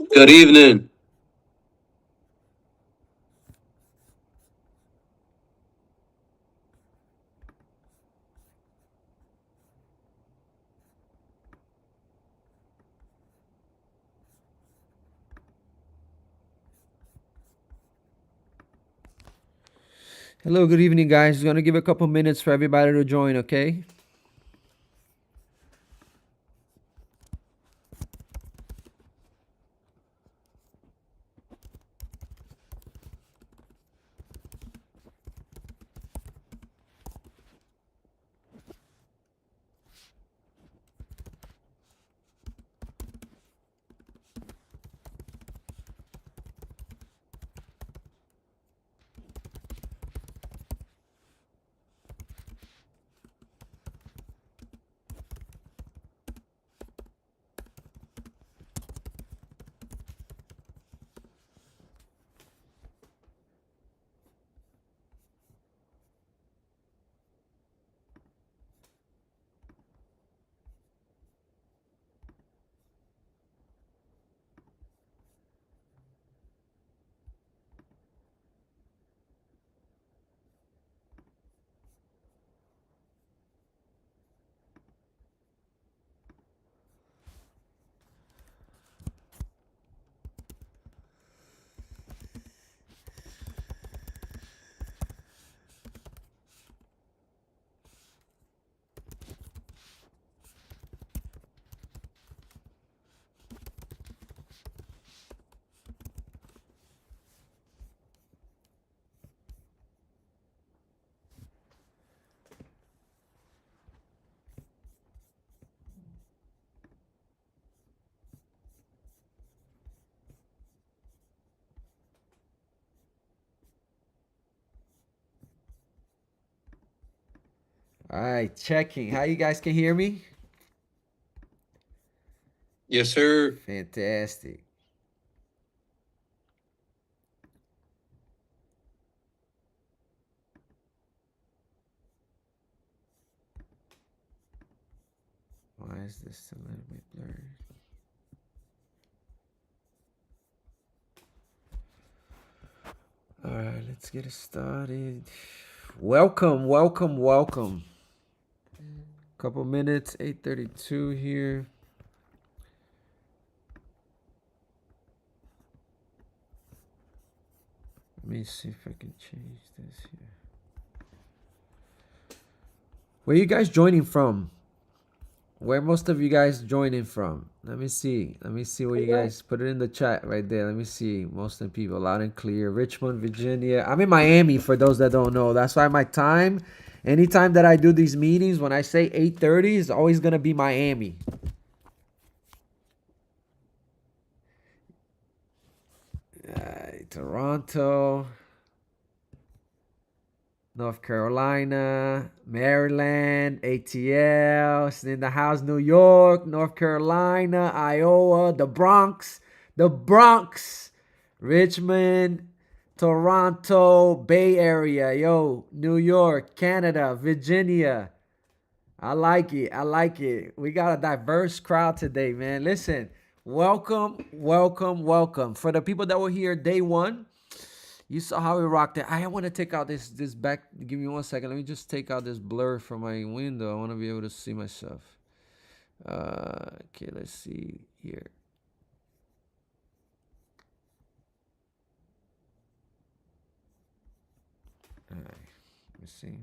Good evening. Hello, good evening, guys. Gonna give a couple minutes for everybody to join, okay? All right, checking. How you guys can hear me? Yes, sir. Fantastic. Why is this a little bit blurry? All right, let's get it started. Welcome, welcome, welcome. Couple minutes, 8:32 here. Let me see if I can change this here. Where you guys joining from? Where most of you guys joining from? Let me see. Let me see where you guys put it in the chat right there. Let me see. Most of the people loud and clear. Richmond, Virginia. I'm in Miami for those that don't know. That's why my time, anytime that I do these meetings, when I say 8:30, it's always gonna be Miami. Toronto, North Carolina, Maryland, ATL, it's in the house, New York, North Carolina, Iowa, the Bronx, Richmond, Toronto, Bay Area, yo, New York, Canada, Virginia. I like it. I like it. We got a diverse crowd today, man. Listen, welcome, welcome, welcome. For the people that were here day one, you saw how we rocked it. I want to take out this back. Give me 1 second. Let me just take out this blur from my window. I want to be able to see myself. Okay, let's see here. All right, let me see.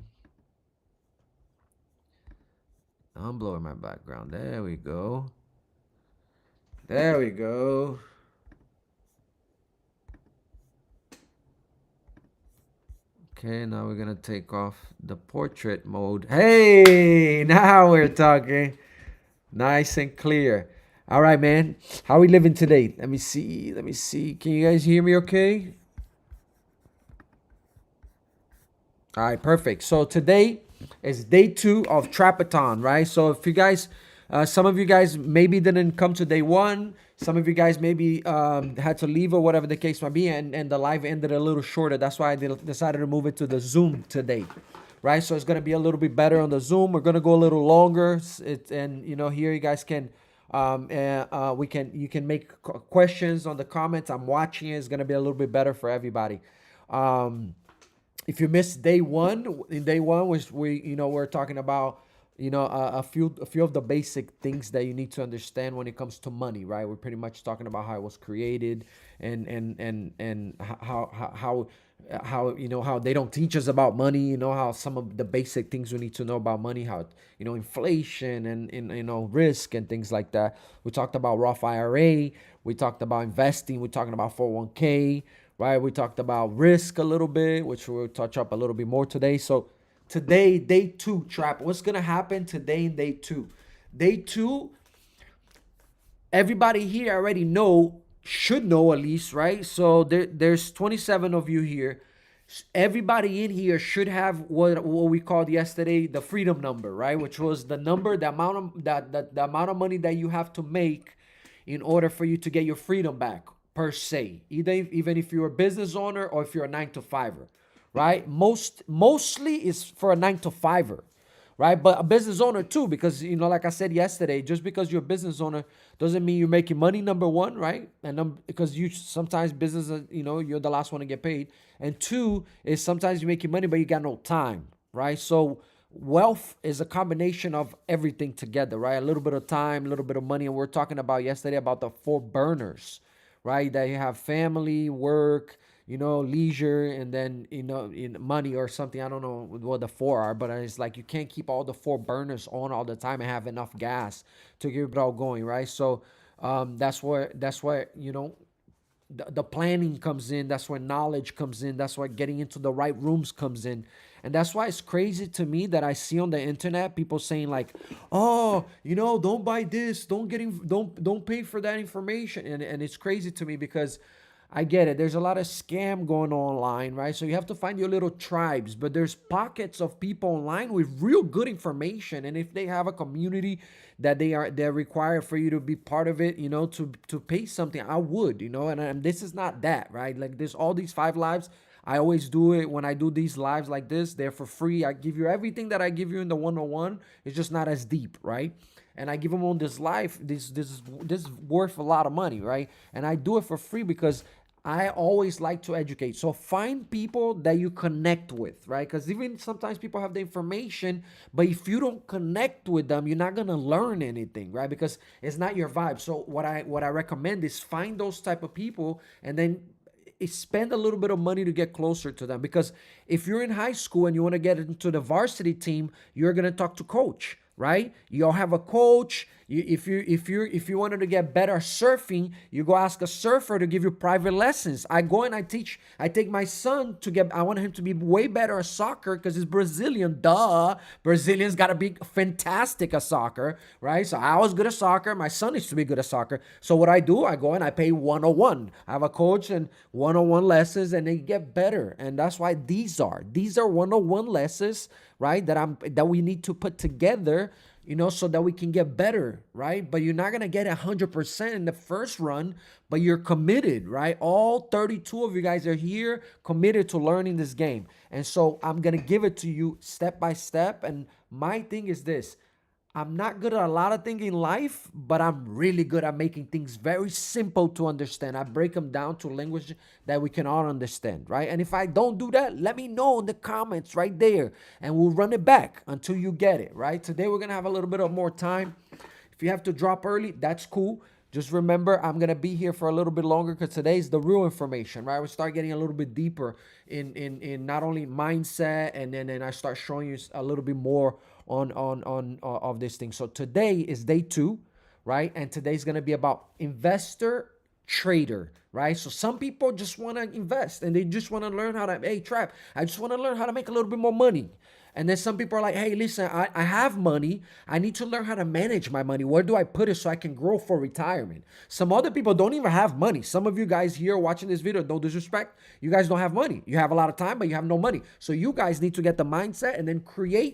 I'm blowing my background. There we go. There we go. Okay, now we're gonna take off the portrait mode. Hey, now we're talking. Nice and clear. All right, man. How we living today? Let me see. Let me see. Can you guys hear me okay? All right, perfect. So today is day two of Trappathon, right? So if you guys, some of you guys maybe didn't come to day one. Some of you guys maybe had to leave or whatever the case might be, and the live ended a little shorter. That's why I decided to move it to the Zoom today, right? So it's gonna be a little bit better on the Zoom. We're gonna go a little longer, and here you guys can And you can make questions on the comments. I'm watching it. It's gonna be a little bit better for everybody. Um, if you missed day one, in day one, which we're talking about, a few of the basic things that you need to understand when it comes to money, right? We're pretty much talking about how it was created, and how how they don't teach us about money. How some of the basic things we need to know about money, how inflation and risk and things like that. We talked about Roth IRA. We talked about investing. We're talking about 401k, right? We talked about risk a little bit, which we'll touch up a little bit more today. So today, day two, Trap. What's gonna happen today in day two? Day two, everybody here already should know at least, right? So there's 27 of you here. Everybody in here should have what we called yesterday the freedom number, right? Which was the number, the amount of the amount of money that you have to make in order for you to get your freedom back, per se. Even if you're a business owner or if you're a 9 to 5er, right? Mostly is for a 9 to 5er, right? But a business owner too, because like I said yesterday, just because you're a business owner doesn't mean you're making money. Number one, right? And because you sometimes business, you're the last one to get paid. And two is sometimes you're making money, but you got no time, right? So wealth is a combination of everything together, right? A little bit of time, a little bit of money, and we're talking about yesterday about the four burners, right? That you have family, work, leisure, and then in money or something. I don't know what the four are, but it's like you can't keep all the four burners on all the time and have enough gas to keep it all going, right? So that's where the planning comes in. That's where knowledge comes in. That's why getting into the right rooms comes in. And that's why it's crazy to me that I see on the internet people saying like, oh, don't buy this, don't pay for that information. And it's crazy to me because I get it. There's a lot of scam going on online, right? So you have to find your little tribes, but there's pockets of people online with real good information. And if they have a community that they're required for you to be part of it, to pay something, I would, and this is not that, right? Like there's all these 5 lives. I always do it when I do these lives like this. They're for free. I give you everything that I give you in the 101. It's just not as deep, right? And I give them on this life. This is worth a lot of money, right? And I do it for free because I always like to educate. So find people that you connect with, right? Because even sometimes people have the information, but if you don't connect with them, you're not gonna learn anything, right? Because it's not your vibe. So what I recommend is find those type of people and then spend a little bit of money to get closer to them. Because if you're in high school and you want to get into the varsity team, you're gonna talk to coach, right? You'll have a coach. If you wanted to get better surfing, you go ask a surfer to give you private lessons. I go and I teach. I take my son to get. I want him to be way better at soccer because he's Brazilian. Duh, Brazilians gotta be fantastic at soccer, right? So I was good at soccer. My son needs to be good at soccer. So what I do, I go and I pay 101. I have a coach and 101 lessons, and they get better. And that's why these are 101 lessons, right? That we need to put together, so that we can get better, right? But you're not gonna get 100% in the first run, but you're committed, right? All 32 of you guys are here committed to learning this game. And so I'm gonna give it to you step by step. And my thing is this: I'm not good at a lot of things in life, but I'm really good at making things very simple to understand. I break them down to language that we can all understand, right? And if I don't do that, let me know in the comments right there, and we'll run it back until you get it, right? Today we're gonna have a little bit of more time. If you have to drop early, that's cool. Just remember, I'm gonna be here for a little bit longer because today's the real information, right? We start getting a little bit deeper in not only mindset, and then I start showing you a little bit more on of this thing. So today is day two, right? And today's gonna be about investor trader, right? So some people just want to invest and they just want to learn how to, hey, Trap, I just want to learn how to make a little bit more money. And then some people are like, hey, listen, I have money. I need to learn how to manage my money. Where do I put it so I can grow for retirement? Some other people don't even have money. Some of you guys here watching this video, no disrespect, you guys don't have money. You have a lot of time, but you have no money. So you guys need to get the mindset and then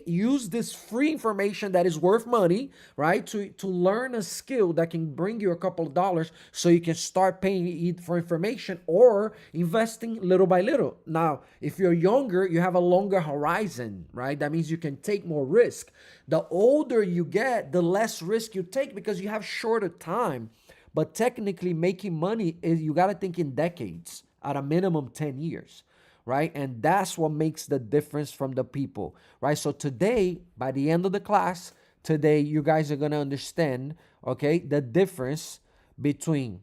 use this free information that is worth money, right? To learn a skill that can bring you a couple of dollars so you can start paying for information or investing little by little. Now, if you're younger, you have a longer horizon, right? right? That means you can take more risk. The older you get, the less risk you take because you have shorter time. But technically, making money is, you got to think in decades, at a minimum 10 years, right? And that's what makes the difference from the people, right? So today, by the end of the class, today, you guys are going to understand, okay, the difference between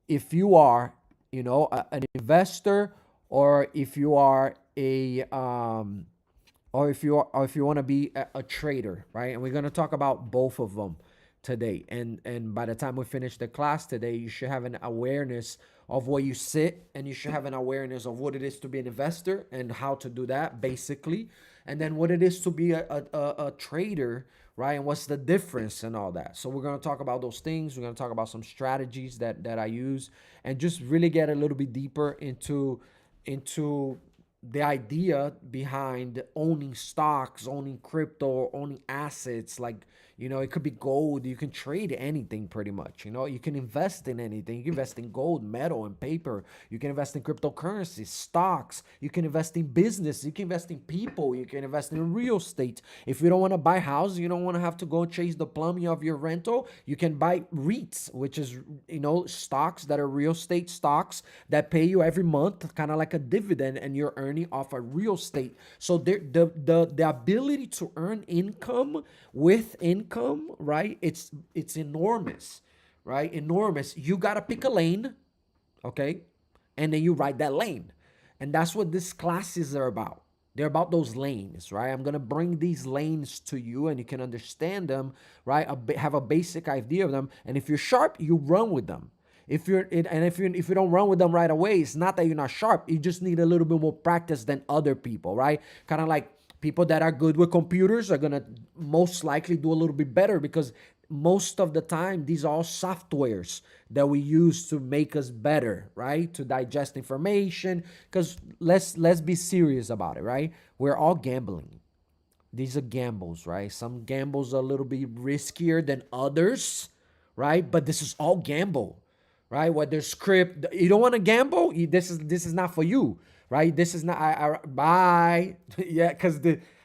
if you are, an investor, or if you are or if you want to be a trader, right? And we're going to talk about both of them today. And by the time we finish the class today, you should have an awareness of where you sit, and you should have an awareness of what it is to be an investor and how to do that basically, and then what it is to be a trader, right? And what's the difference and all that. So we're going to talk about those things. We're going to talk about some strategies that I use, and just really get a little bit deeper into the idea behind owning stocks, owning crypto, owning assets. Like, it could be gold. You can trade anything pretty much. You can invest in anything. You can invest in gold, metal, and paper. You can invest in cryptocurrencies, stocks. You can invest in business. You can invest in people. You can invest in real estate. If you don't want to buy houses, you don't want to have to go chase the plumbing of your rental, you can buy REITs, which is, stocks that are real estate stocks that pay you every month, kind of like a dividend, and you're earning off a real estate. So the ability to earn income with income, right? It's enormous, right? Enormous. You gotta pick a lane, okay? And then you ride that lane. And that's what these classes are about. They're about those lanes, right? I'm gonna bring these lanes to you, and you can understand them, right? Have a basic idea of them. And if you're sharp, you run with them. If you don't run with them right away, it's not that you're not sharp. You just need a little bit more practice than other people, right? Kind of like people that are good with computers are gonna most likely do a little bit better, because most of the time these are all softwares that we use to make us better, right? To digest information. Because let's be serious about it, right? We're all gambling. These are gambles, right? Some gambles are a little bit riskier than others, right? But this is all gamble, right? Whether script, you don't want to gamble, this is not for you, right? This is not, bye. Yeah, because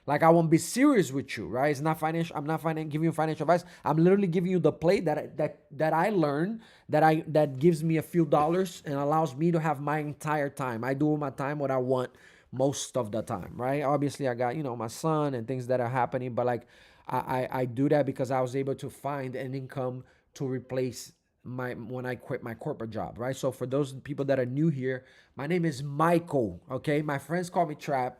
I won't be serious with you, right? It's not financial. I'm not giving you financial advice. I'm literally giving you the play that I learned, that gives me a few dollars and allows me to have my entire time. I do with my time what I want most of the time, right? Obviously, I got, my son and things that are happening, but like I do that because I was able to find an income to replace when I quit my corporate job, right? So for those people that are new here, my name is Michael, okay? My friends call me Trapp,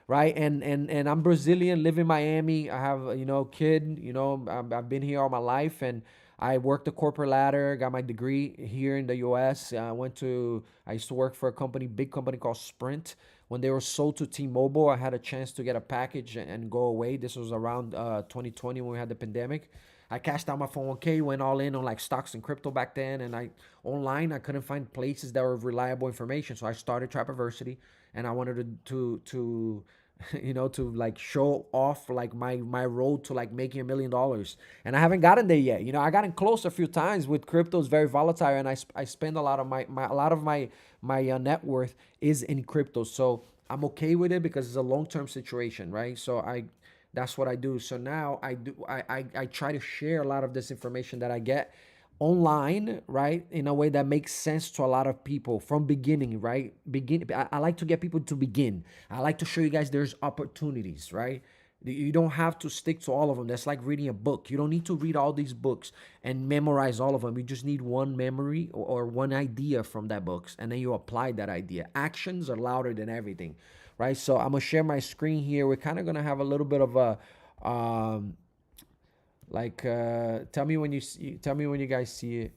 right? And I'm Brazilian, live in Miami. I have kid. I've been here all my life, and I worked the corporate ladder. Got my degree here in the U.S. I used to work for a big company called Sprint. When they were sold to T-Mobile, I had a chance to get a package and go away. This was around 2020 when we had the pandemic. I cashed out my 401k, went all in on like stocks and crypto back then, and I couldn't find places that were reliable information, so I started Trappaversity, and I wanted to to like show off like my road to like making $1 million, and I haven't gotten there yet. I gotten close a few times with crypto. It's very volatile, and I spend a lot of my net worth is in crypto, so I'm okay with it because it's a long-term situation, right? So that's what I do. So now I try to share a lot of this information that I get online, right, in a way that makes sense to a lot of people from beginning, right? I like to get people to begin. I like to show you guys there's opportunities, right? You don't have to stick to all of them. That's like reading a book. You don't need to read all these books and memorize all of them. You just need one memory or one idea from that books, and then you apply that idea. Actions are louder than everything, right? So I'm gonna share my screen here. We're kind of gonna have a little bit of a tell me when you guys see it.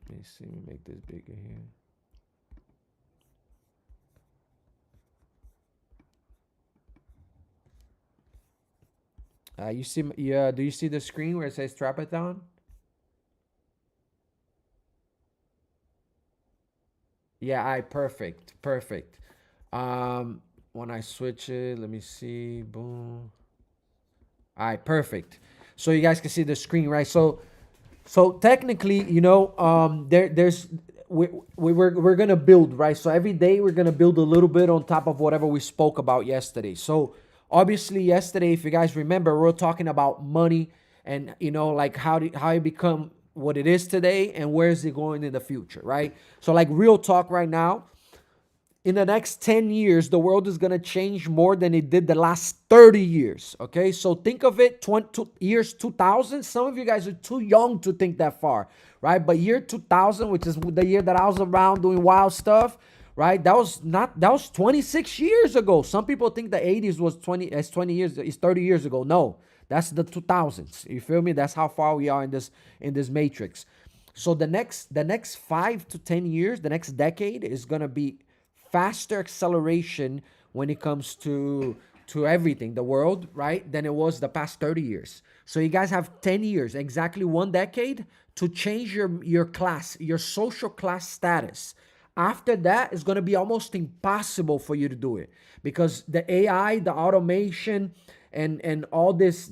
Let me see. Let me make this bigger here. You see, yeah? Do you see the screen where it says Trappathon? Yeah, perfect, perfect. When I switch it, let me see. Boom. All right, perfect. So you guys can see the screen, right? So technically, there's we're gonna build, right? So every day we're gonna build a little bit on top of whatever we spoke about yesterday. So obviously yesterday, if you guys remember, we were talking about money and like how it become what it is today and where is it going in the future, right? So like real talk right now, in the next 10 years, the world is going to change more than it did the last 30 years. Okay. So think of it 20, years 2000. Some of you guys are too young to think that far, right? But year 2000, which is the year that I was around doing wild stuff, right? That was 26 years ago. Some people think the 80s was 20 years, it's 30 years ago. No, that's the 2000s. You feel me? That's how far we are in this matrix. So the next 5 to 10 years, the next decade is going to be faster acceleration when it comes to everything, the world, right, than it was the past 30 years. So you guys have 10 years, exactly 1 decade, to change your class, your social class status. After that, it's going to be almost impossible for you to do it because the AI, the automation, and all all this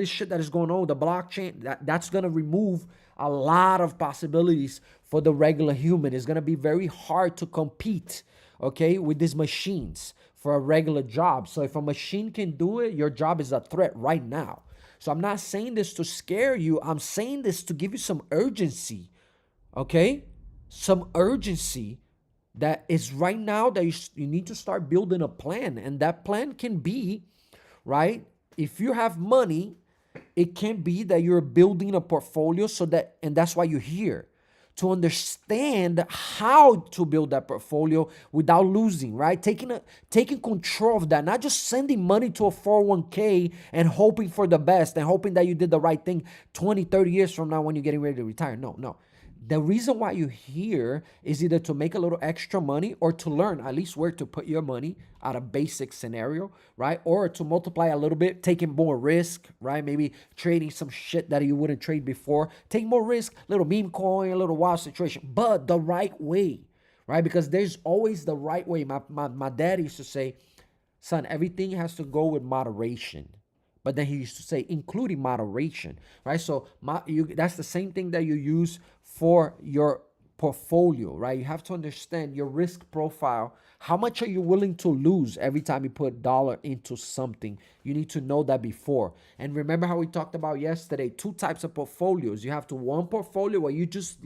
shit that is going on with the blockchain, that's going to remove a lot of possibilities for the regular human. It's going to be very hard to compete, okay, with these machines for a regular job. So if a machine can do it, your job is a threat right now. So I'm not saying this to scare you. I'm saying this to give you some urgency, okay? Some urgency that is right now that you need to start building a plan. And that plan can be, right, if you have money, it can be that you're building a portfolio and that's why you're here, to understand how to build that portfolio without losing, right? Taking control of that, not just sending money to a 401k and hoping for the best and hoping that you did the right thing 20, 30 years from now when you're getting ready to retire. No. The reason why you're here is either to make a little extra money or to learn at least where to put your money at a basic scenario, right? Or to multiply a little bit, taking more risk, right? Maybe trading some shit that you wouldn't trade before. Take more risk, little meme coin, a little wild situation, but the right way, right? Because there's always the right way. My dad used to say, son, everything has to go with moderation. But then he used to say, including moderation, right? So that's the same thing that you use for your portfolio, right? You have to understand your risk profile. How much are you willing to lose every time you put dollar into something? You need to know that before. And remember how we talked about yesterday, 2 types of portfolios. You have one portfolio where you just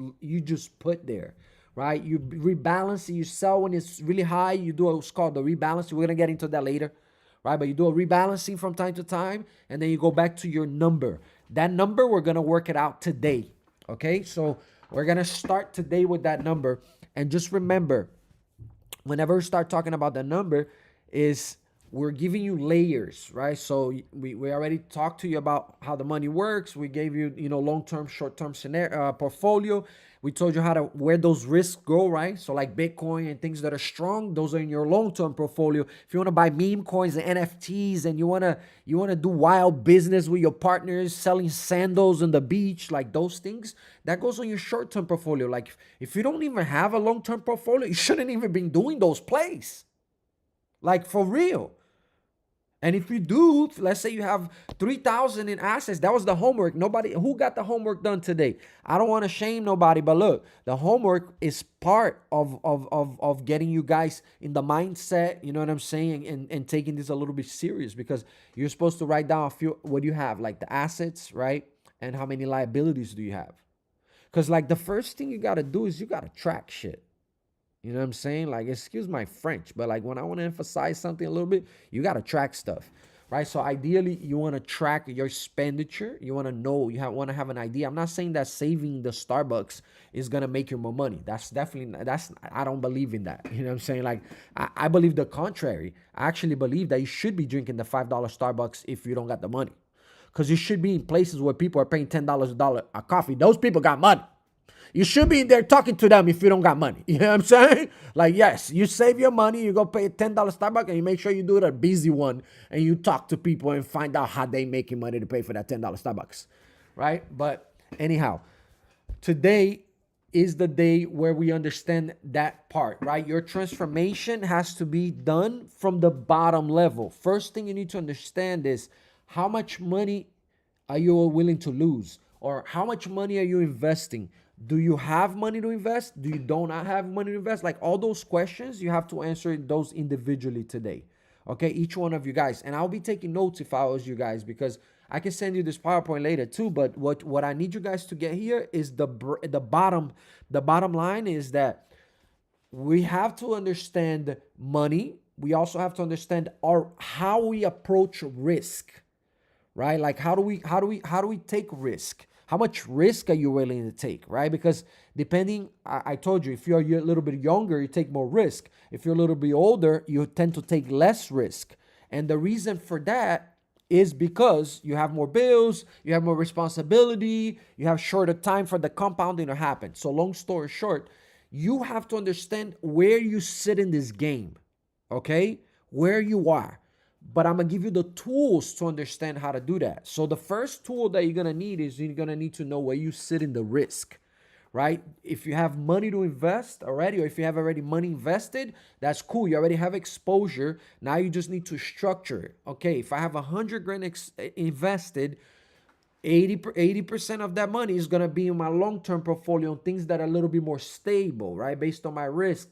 put there, right? You rebalance, you sell when it's really high. You do what's called the rebalance. We're going to get into that later. Right? But you do a rebalancing from time to time, and then you go back to your number. That number, we're going to work it out today. Okay? So we're going to start today with that number. And just remember, whenever we start talking about the number, we're giving you layers, right? So we already talked to you about how the money works. We gave you, long-term, short-term scenario, portfolio. We told you where those risks go, right? So like Bitcoin and things that are strong, those are in your long-term portfolio. If you want to buy meme coins and NFTs and you want to do wild business with your partners, selling sandals on the beach, like those things, that goes on your short-term portfolio. Like if you don't even have a long-term portfolio, you shouldn't even be doing those plays. Like for real. And if you do, let's say you have 3,000 in assets, that was the homework. Who got the homework done today? I don't want to shame nobody, but look, the homework is part of getting you guys in the mindset, you know what I'm saying, and taking this a little bit serious, because you're supposed to write down what you have, like the assets, right? And how many liabilities do you have? Because like the first thing you got to do is you got to track shit. You know what I'm saying? Like, excuse my French, but like when I want to emphasize something a little bit, you got to track stuff, right? So ideally, you want to track your expenditure. You want to know, want to have an idea. I'm not saying that saving the Starbucks is going to make you more money. I don't believe in that. You know what I'm saying? Like, I believe the contrary. I actually believe that you should be drinking the $5 Starbucks if you don't got the money. Because you should be in places where people are paying $10 a coffee. Those people got money. You should be in there talking to them if you don't got money. You know what I'm saying? Like, yes, you save your money, you go pay a $10 Starbucks, and you make sure you do it a busy one, and you talk to people and find out how they making money to pay for that $10 Starbucks, right? But anyhow, today is the day where we understand that part, right? Your transformation has to be done from the bottom level. First thing you need to understand is how much money are you willing to lose? Or how much money are you investing? Do you have money to invest? Do you don't have money to invest? Like all those questions, you have to answer those individually today. Okay, each one of you guys. And I'll be taking notes if I was you guys, because I can send you this PowerPoint later too. But what I need you guys to get here is the bottom line is that we have to understand money. We also have to understand our how we approach risk, right? Like how do we take risk? How much risk are you willing to take, right? Because depending, I told you, if you're a little bit younger, you take more risk. If you're a little bit older, you tend to take less risk. And the reason for that is because you have more bills, you have more responsibility, you have shorter time for the compounding to happen. So long story short, you have to understand where you sit in this game, okay? Where you are. But I'm gonna give you the tools to understand how to do that. So the first tool that you're gonna need is you're gonna need to know where you sit in the risk, right? If you have money to invest already, or if you have already money invested, that's cool. You already have exposure. Now you just need to structure it. Okay, if I have 100 grand invested, 80% of that money is going to be in my long-term portfolio on things that are a little bit more stable, right? Based on my risk.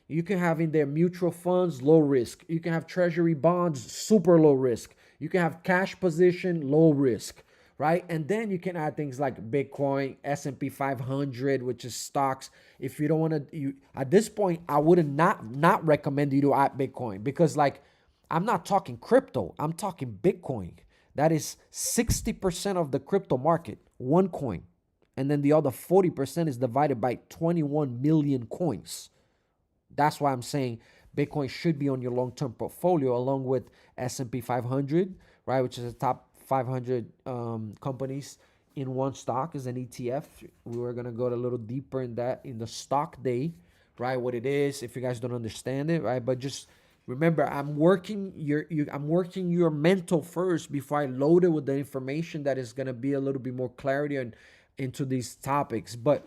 You can have in there mutual funds, low risk. You can have treasury bonds, super low risk. You can have cash position, low risk, right? And then you can add things like Bitcoin, S&P 500, which is stocks. If you don't want to, you at this point, I would not recommend you to add Bitcoin, because like I'm not talking crypto, I'm talking Bitcoin. That is 60% of the crypto market, one coin. And then the other 40% is divided by 21 million coins. That's why I'm saying Bitcoin should be on your long-term portfolio along with S&P 500, right, which is the top 500 companies in one stock as an ETF. We were going to go a little deeper in that in the stock day, right, what it is if you guys don't understand it, right? But just remember, I'm working your mental first before I load it with the information that is going to be a little bit more clarity and into these topics. But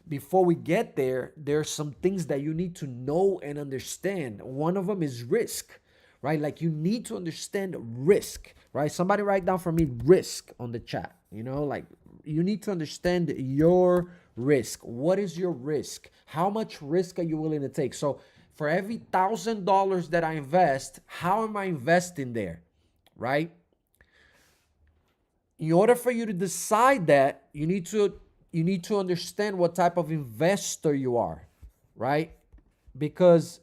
before we get there, there's some things that you need to know and understand. One of them is risk, right? Like you need to understand risk, right? Somebody write down for me risk on the chat. Like you need to understand your risk. What is your risk? How much risk are you willing to take? So for every $1,000 that I invest, how am I investing there, right? In order for you to decide that, you need to understand what type of investor you are, right? Because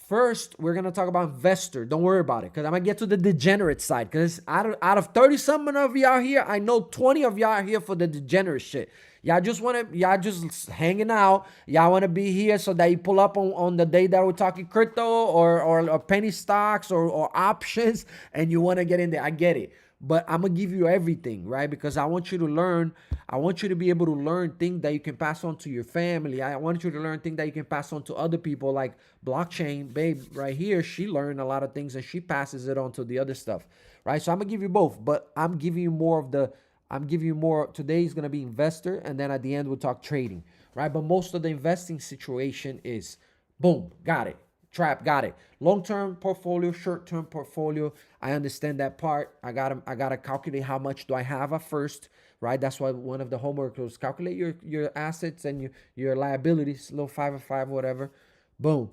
first we're gonna talk about investor. Don't worry about it, because I'm gonna get to the degenerate side. Because out of 30 something of y'all here, I know 20 of y'all are here for the degenerate shit. Y'all just hanging out. Y'all wanna be here so that you pull up on the day that we're talking crypto or penny stocks or options, and you wanna get in there. I get it. But I'm gonna give you everything, right? Because I want you to learn. I want you to be able to learn things that you can pass on to your family. I want you to learn things that you can pass on to other people. Like blockchain, babe, right here, she learned a lot of things and she passes it on to the other stuff, right? So I'm gonna give you both, but I'm giving you more of the. I'm giving you more. Today is gonna be investor, and then at the end we'll talk trading, right? But most of the investing situation is, boom, got it. Trapp, got it. Long-term portfolio, short-term portfolio. I understand that part. I gotta calculate how much do I have at first, right? That's why one of the homework was calculate your assets and your liabilities, little 5 or 5, whatever. Boom.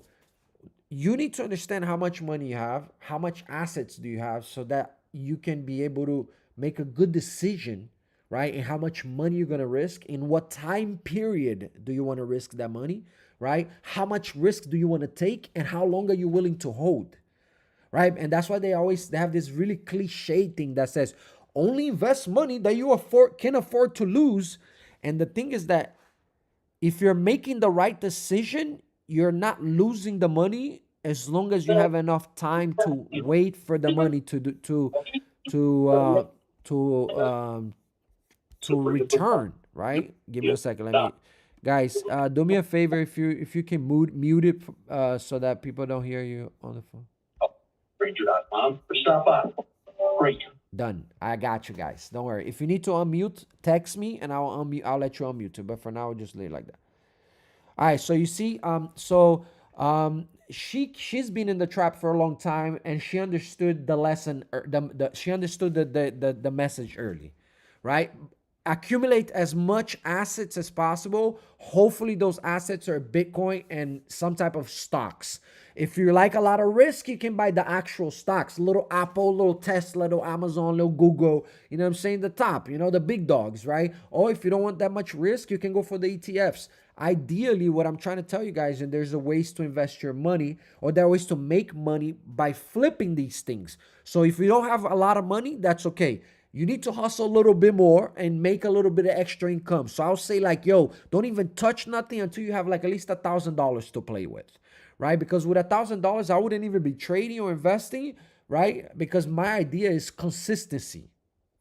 You need to understand how much money you have, how much assets do you have, so that you can be able to make a good decision, right? And how much money you're going to risk, in what time period do you want to risk that money, right? How much risk do you want to take, and how long are you willing to hold, right? And that's why they have this really cliche thing that says only invest money that you can afford to lose. And the thing is that if you're making the right decision, you're not losing the money as long as you have enough time to wait for the money to uh to return, right? Give me a second. Let me, guys, do me a favor, if you can mute it so that people don't hear you on the phone. Ranger.com or stop by. Great. Done. I got you guys. Don't worry. If you need to unmute, text me and I'll unmute. I'll let you unmute it. But for now, I'll just leave it like that. All right. So you see, she's been in the trap for a long time, and she understood the lesson. She understood the message early, right? accumulate as much assets as possible. Hopefully those assets are Bitcoin and some type of stocks. If you like a lot of risk, you can buy the actual stocks, little Apple, little Tesla, little Amazon, little Google, you know what I'm saying, the top, you know, the big dogs, right? Or if you don't want that much risk, you can go for the ETFs. Ideally, what I'm trying to tell you guys, and there's a ways to invest your money, or there are ways to make money by flipping these things. So if you don't have a lot of money, that's okay. You need to hustle a little bit more and make a little bit of extra income. So I'll say like, yo, don't even touch nothing until you have like at least $1,000 to play with, right? Because with $1,000, I wouldn't even be trading or investing, right? Because my idea is consistency.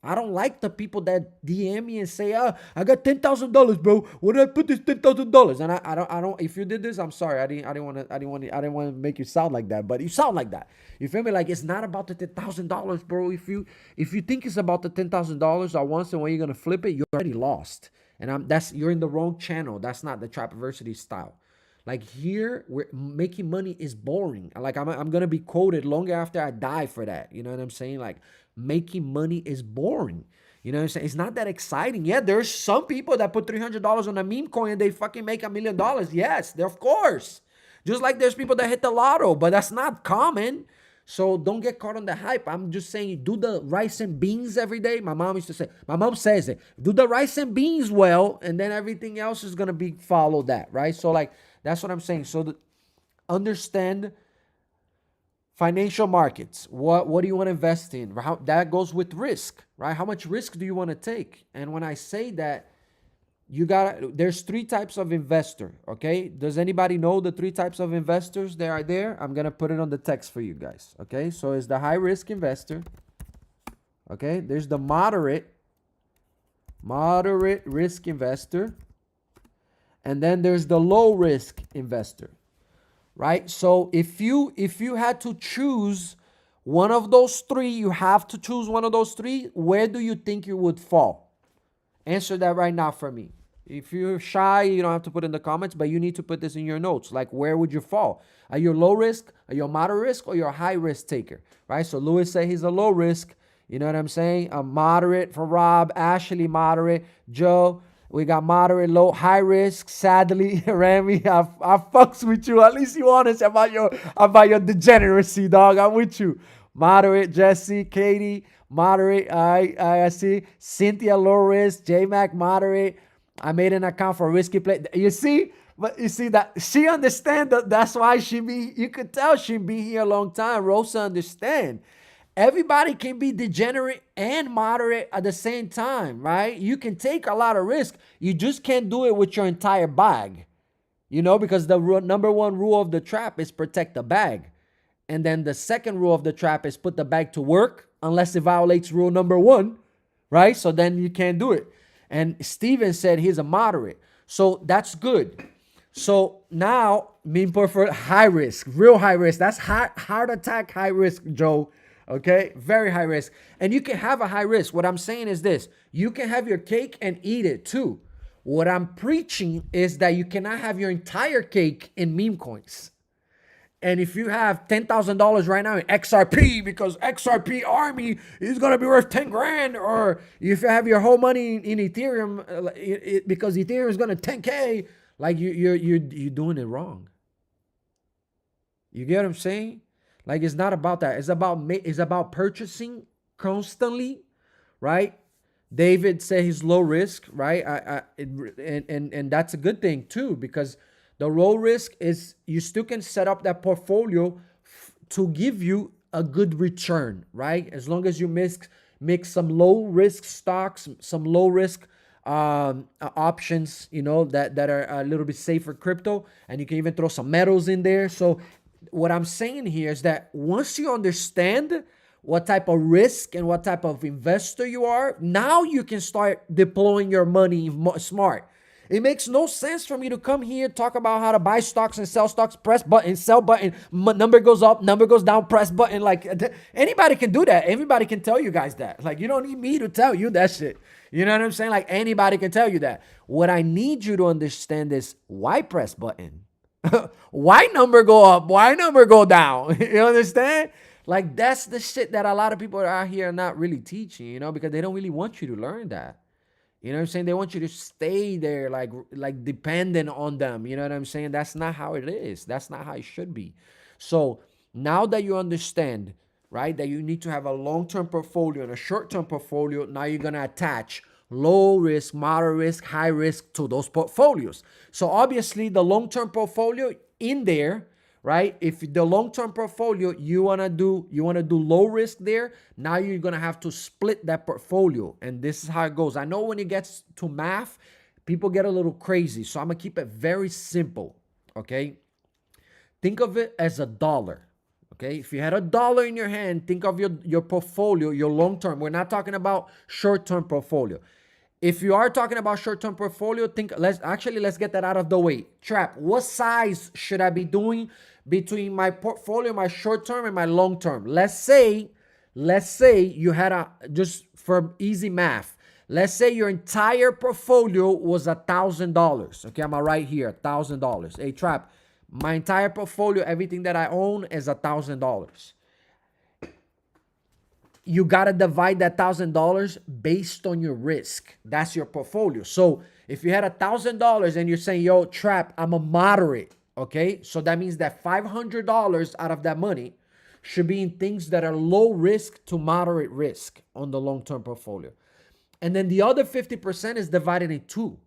I don't like the people that DM me and say, I got $10,000, bro. Where did I put this $10,000? And I don't. If you did this, I'm sorry. I didn't want to make you sound like that, but you sound like that. You feel me? Like it's not about the $10,000, bro. If you think it's about the $10,000 or once and when you're gonna flip it, you're already lost. And you're in the wrong channel. That's not the Trappaversity style. Like here, we're making money is boring. Like I'm gonna be quoted long after I die for that. You know what I'm saying? Like making money is boring. You know what I'm saying? It's not that exciting. Yeah, there's some people that put $300 on a meme coin and they fucking make $1 million. Yes, of course. Just like there's people that hit the lotto, but that's not common. So don't get caught on the hype. I'm just saying, do the rice and beans every day. My mom says it. Do the rice and beans well, and then everything else is gonna be follow that, right? So like that's what I'm saying. So understand financial markets. What do you want to invest in? That goes with risk, right? How much risk do you want to take? And when I say that, there's 3 types of investor, okay? Does anybody know the 3 types of investors that are there? I'm gonna put it on the text for you guys, okay? So it's the high risk investor, okay? There's the moderate risk investor, and then there's the low risk investor. Right? So if you had to choose one of those 3, you have to choose one of those 3, where do you think you would fall? Answer that right now for me. If you're shy, you don't have to put in the comments, but you need to put this in your notes. Like, where would you fall? Are you low risk? Are you a moderate risk? Or you're a high risk taker? Right? So Louis said he's a low risk. You know what I'm saying? A moderate for Rob, Ashley moderate, Joe. We got moderate, low, high risk. Sadly, Remy, I fucks with you. At least you honest about your degeneracy, dog. I'm with you. Moderate, Jesse, Katie, moderate. I see. Cynthia, low risk. J-Mac, moderate. I made an account for risky play. You see? But you see that she understand that. That's why you could tell she be here a long time. Rosa understand. Everybody can be degenerate and moderate at the same time, right? You can take a lot of risk. You just can't do it with your entire bag, you know, because the number 1 rule of the trap is protect the bag. And then the second rule of the trap is put the bag to work unless it violates rule number 1, right? So then you can't do it. And Steven said he's a moderate. So that's good. So now, mean prefer high risk, real high risk. That's heart attack, high risk, Joe. Okay, very high risk. And you can have a high risk. What I'm saying is this: you can have your cake and eat it too. What I'm preaching is that you cannot have your entire cake in meme coins. And if you have $10,000 right now in XRP, because XRP army is going to be worth 10 grand, or if you have your whole money in Ethereum, because Ethereum is going to 10K, like you're doing it wrong. You get what I'm saying? Like, it's not about that. It's about purchasing constantly, right? David said he's low risk, right? And that's a good thing too, because the low risk is you still can set up that portfolio to give you a good return, right? As long as you mix some low risk stocks, some low risk options, you know, that are a little bit safer crypto, and you can even throw some metals in there. So what I'm saying here is that once you understand what type of risk and what type of investor you are, now you can start deploying your money smart. It makes no sense for me to come here, talk about how to buy stocks and sell stocks, press button, sell button, number goes up, number goes down, press button. Like, anybody can do that. Everybody can tell you guys that. Like, you don't need me to tell you that shit. You know what I'm saying? Like, anybody can tell you that. What I need you to understand is why press button. Why number go up? Why number go down? You understand? Like, that's the shit that a lot of people out here are not really teaching, you know, because they don't really want you to learn that. You know what I'm saying? They want you to stay there like dependent on them. You know what I'm saying? That's not how it is. That's not how it should be. So now that you understand, right, that you need to have a long-term portfolio and a short-term portfolio, now you're going to attach low risk, moderate risk, high risk to those portfolios. So obviously the long-term portfolio in there, right? If the long-term portfolio you want to do low risk there, now you're going to have to split that portfolio. And this is how it goes. I know when it gets to math, people get a little crazy. So I'm going to keep it very simple, okay? Think of it as a dollar. Okay, if you had a dollar in your hand, think of your portfolio, your long-term. We're not talking about short-term portfolio. If you are talking about short-term portfolio, let's get that out of the way. Trapp, what size should I be doing between my portfolio, my short-term and my long-term? Let's say you had just for easy math, let's say your entire portfolio was $1,000. Okay, I'm right here, $1,000. Hey, Trapp, my entire portfolio, everything that I own is $1,000. You got to divide that $1,000 based on your risk. That's your portfolio. So if you had $1,000 and you're saying, yo, Trapp, I'm a moderate, okay? So that means that $500 out of that money should be in things that are low risk to moderate risk on the long-term portfolio. And then the other 50% is divided in two.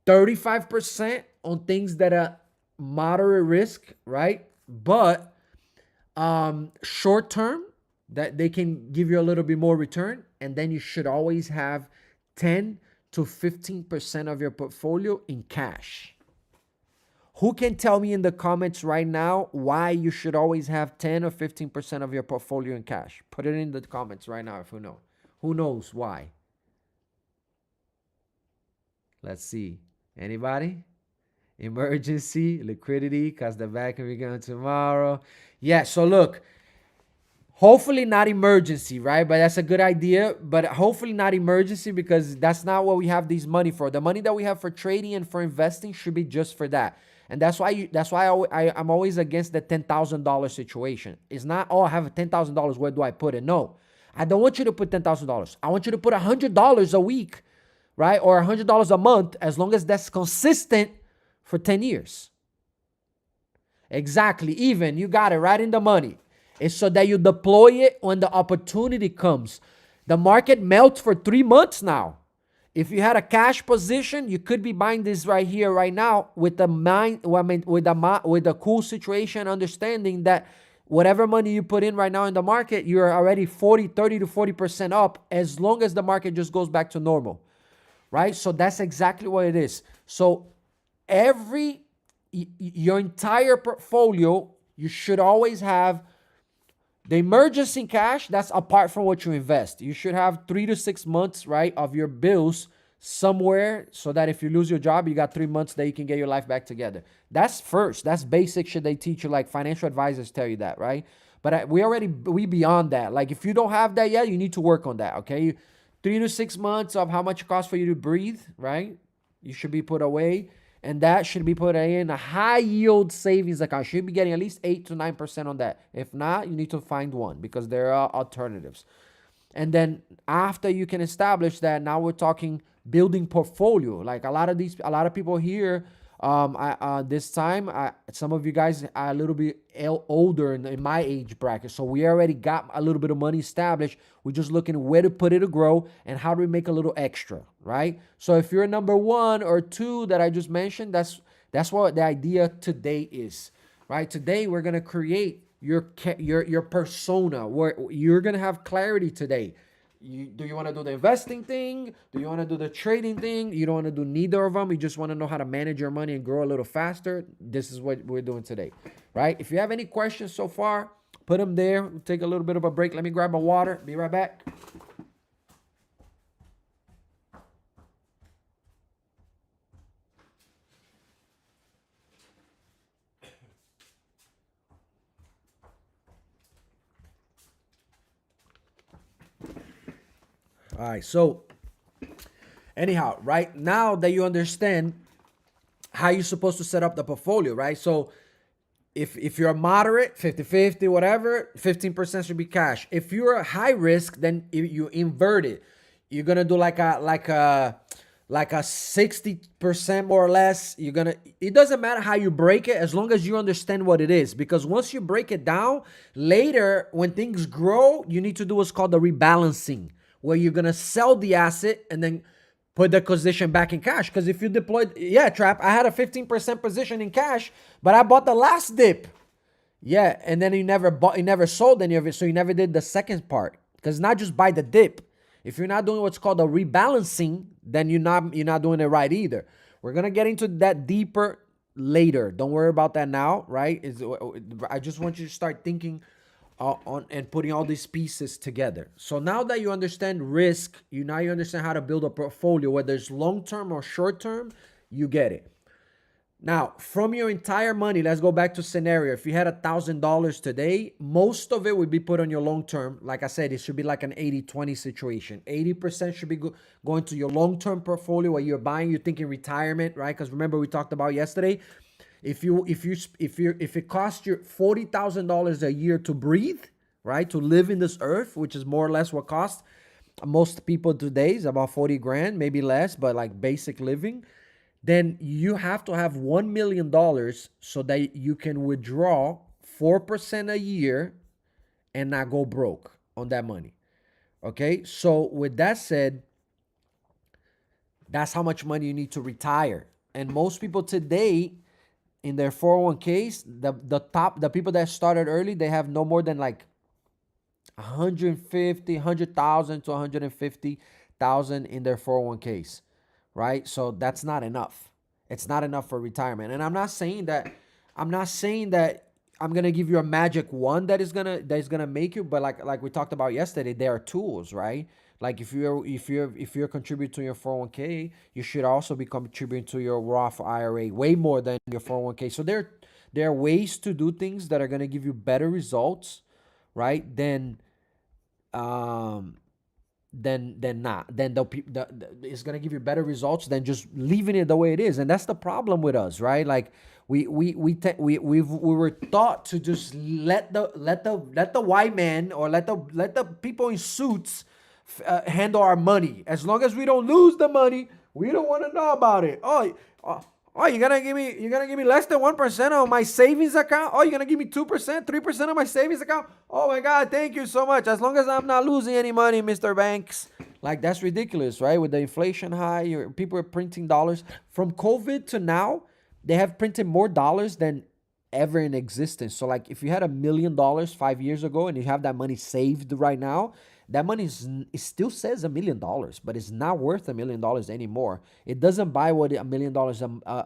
35% on things that are moderate risk, right? But short term, that they can give you a little bit more return. And then you should always have 10 to 15% of your portfolio in cash. Who can tell me in the comments right now why you should always have 10 or 15% of your portfolio in cash? Put it in the comments right now if you know. Who knows why? Let's see. Anybody? Emergency, liquidity, because the bank can be going tomorrow. Yeah, so look, hopefully not emergency, right? But that's a good idea. But hopefully not emergency, because that's not what we have this money for. The money that we have for trading and for investing should be just for that. And that's why I'm always against the $10,000 situation. It's not, oh, I have $10,000, where do I put it? No, I don't want you to put $10,000. I want you to put $100 a week, right? Or $100 a month, as long as that's consistent for 10 years. Exactly. Even, you got it right in the money. It's so that you deploy it when the opportunity comes. The market melts for 3 months now. If you had a cash position, you could be buying this right here, right now, with the with a cool situation, understanding that whatever money you put in right now in the market, you're already 30 to 40% up, as long as the market just goes back to normal, right? So that's exactly what it is. So your entire portfolio, you should always have the emergency cash. That's apart from what you invest. You should have 3 to 6 months, right, of your bills somewhere, so that if you lose your job, you got 3 months that you can get your life back together. That's first. That's basic shit they teach you, like financial advisors tell you that, right? But we beyond that. Like, if you don't have that yet, you need to work on that, okay? 3 to 6 months of how much it costs for you to breathe, right? You should be put away. And that should be put in a high yield savings account. You should be getting at least 8 to 9% on that. If not, you need to find one, because there are alternatives. And then after you can establish that, now we're talking building portfolio. Like a lot of people here, this time, some of you guys are a little bit older in my age bracket. So we already got a little bit of money established. We're just looking where to put it to grow and how do we make a little extra, right? So if you're number 1 or 2 that I just mentioned, that's what the idea today is, right? Today we're gonna create your persona, where you're gonna have clarity today. Do you want to do the investing thing? Do you want to do the trading thing? You don't want to do neither of them. You just want to know how to manage your money and grow a little faster. This is what we're doing today, right? If you have any questions so far, put them there. We'll take a little bit of a break. Let me grab my water. Be right back. All right, so anyhow, right now that you understand how you're supposed to set up the portfolio, right? So if you're a moderate, 50-50, whatever, 15% should be cash. If you're a high risk, then you invert it. You're gonna do like a like a 60% more or less. It doesn't matter how you break it as long as you understand what it is. Because once you break it down, later when things grow, you need to do what's called the rebalancing, where you're gonna sell the asset and then put the position back in cash. Because if you deployed, yeah, Trap, I had a 15% position in cash, but I bought the last dip. Yeah, and then you never sold any of it, so you never did the second part. Because not just buy the dip. If you're not doing what's called a rebalancing, then you're not doing it right either. We're gonna get into that deeper later. Don't worry about that now, right? I just want you to start thinking on and putting all these pieces together. So now that you understand risk, you understand how to build a portfolio, whether it's long term or short term, you get it. Now, from your entire money, let's go back to scenario. If you had $1,000 today, most of it would be put on your long term. Like I said, it should be like an 80-20 situation. 80% should be going to your long-term portfolio where you're buying, you're thinking retirement, right? Because remember we talked about yesterday, if it costs you $40,000 a year to breathe, right? To live in this earth, which is more or less what costs most people today, is about 40 grand, maybe less, but like basic living, then you have to have $1 million so that you can withdraw 4% a year and not go broke on that money. Okay. So with that said, that's how much money you need to retire. And most people today in their 401ks, the people that started early, they have no more than like 100,000 to 150,000 in their 401ks, right? So that's not enough. It's not enough for retirement. And I'm not saying that I'm gonna give you a magic one that is gonna make you, but like we talked about yesterday, there are tools, right? Like if you're contributing to your 401k, you should also be contributing to your Roth IRA way more than your 401k. So there are ways to do things that are gonna give you better results, right? Than not. Then it's gonna give you better results than just leaving it the way it is. And that's the problem with us, right? Like we were taught to just let the white man or let the people in suits handle our money. As long as we don't lose the money, we don't want to know about it. Oh, you're gonna give me less than 1% of my savings account? Oh, you're gonna give me 2%, 3% of my savings account? Oh my God, thank you so much. As long as I'm not losing any money, Mr. Banks. Like that's ridiculous, right? With the inflation high, people are printing dollars. From COVID to now, they have printed more dollars than ever in existence. So like if you had $1 million 5 years ago and you have that money saved right now, that money it still says $1 million, but it's not worth $1 million anymore. It doesn't buy what $1 million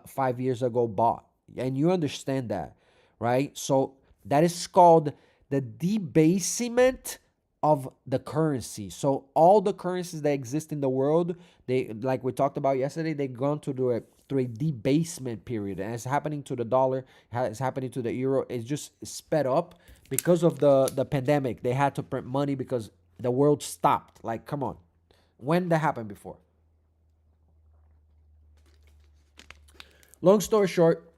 5 years ago bought. And you understand that, right? So that is called the debasement of the currency. So all the currencies that exist in the world, they, like we talked about yesterday, they've gone through a debasement period. And it's happening to the dollar, it's happening to the euro. It's just sped up because of the pandemic. They had to print money because the world stopped. Like, come on. When that happened before? Long story short,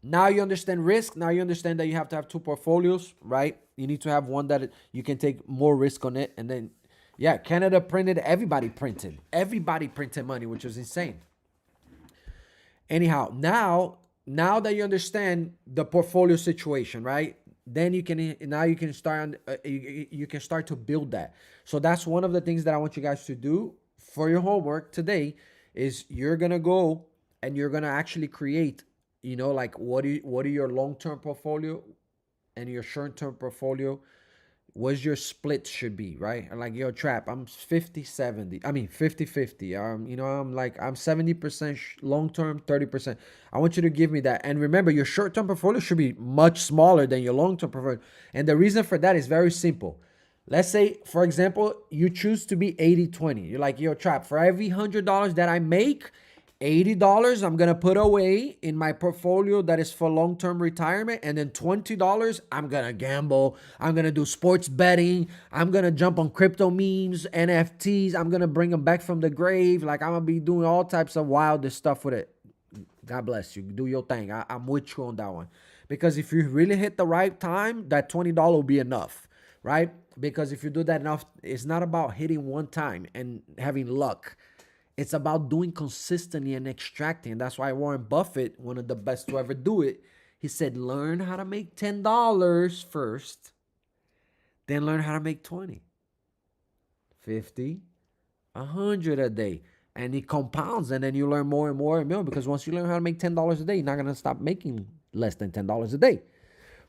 now you understand risk. Now you understand that you have to have two portfolios, right? You need to have one that you can take more risk on it. And then, yeah, Canada printed, everybody printed money, which was insane. Anyhow, now that you understand the portfolio situation, right? Then you can start you can start to build that. So that's one of the things that I want you guys to do for your homework today is you're gonna go and you're gonna actually create, like what are your long-term portfolio and your short-term portfolio. What's your split should be, right? Like, yo, Trap, I'm 50-70. I mean 50-50. I'm 70% long-term, 30%. I want you to give me that. And remember, your short-term portfolio should be much smaller than your long-term portfolio. And the reason for that is very simple. Let's say, for example, you choose to be 80-20. You're like, yo, Trap, for every $100 that I make, $80 I'm gonna put away in my portfolio that is for long-term retirement, and then $20 I'm gonna gamble, I'm gonna do sports betting, I'm gonna jump on crypto memes, NFTs, I'm gonna bring them back from the grave. Like, I'm gonna be doing all types of wildest stuff with it. God bless you, do your thing. I'm with you on that one, because if you really hit the right time, that $20 will be enough, right? Because if you do that enough, it's not about hitting one time and having luck. It's about doing consistently and extracting. That's why Warren Buffett, one of the best to ever do it, he said, learn how to make $10 first, then learn how to make 20, 50, 100 a day. And it compounds, and then you learn more and more and more, because once you learn how to make $10 a day, you're not going to stop making less than $10 a day,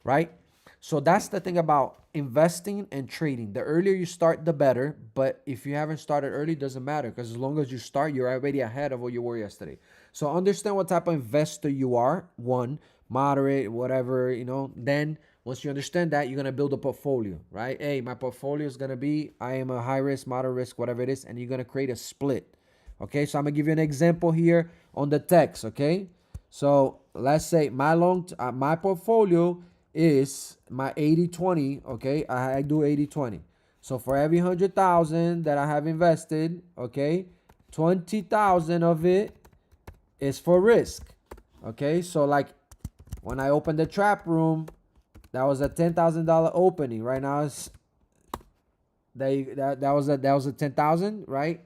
right? So that's the thing about investing and trading. The earlier you start, the better. But if you haven't started early, it doesn't matter, because as long as you start, you're already ahead of what you were yesterday. So understand what type of investor you are. One, moderate, whatever, Then once you understand that, you're going to build a portfolio, right? Hey, my portfolio is going to be, I am a high risk, moderate risk, whatever it is. And you're going to create a split. Okay, so I'm going to give you an example here on the text, okay? So let's say my portfolio is my 80/20. Okay, I do 80/20. So for every 100,000 that I have invested, okay, 20,000 of it is for risk. Okay, so like when I opened the trap room, that was a $10,000 opening. Right now it's that was a 10,000, right?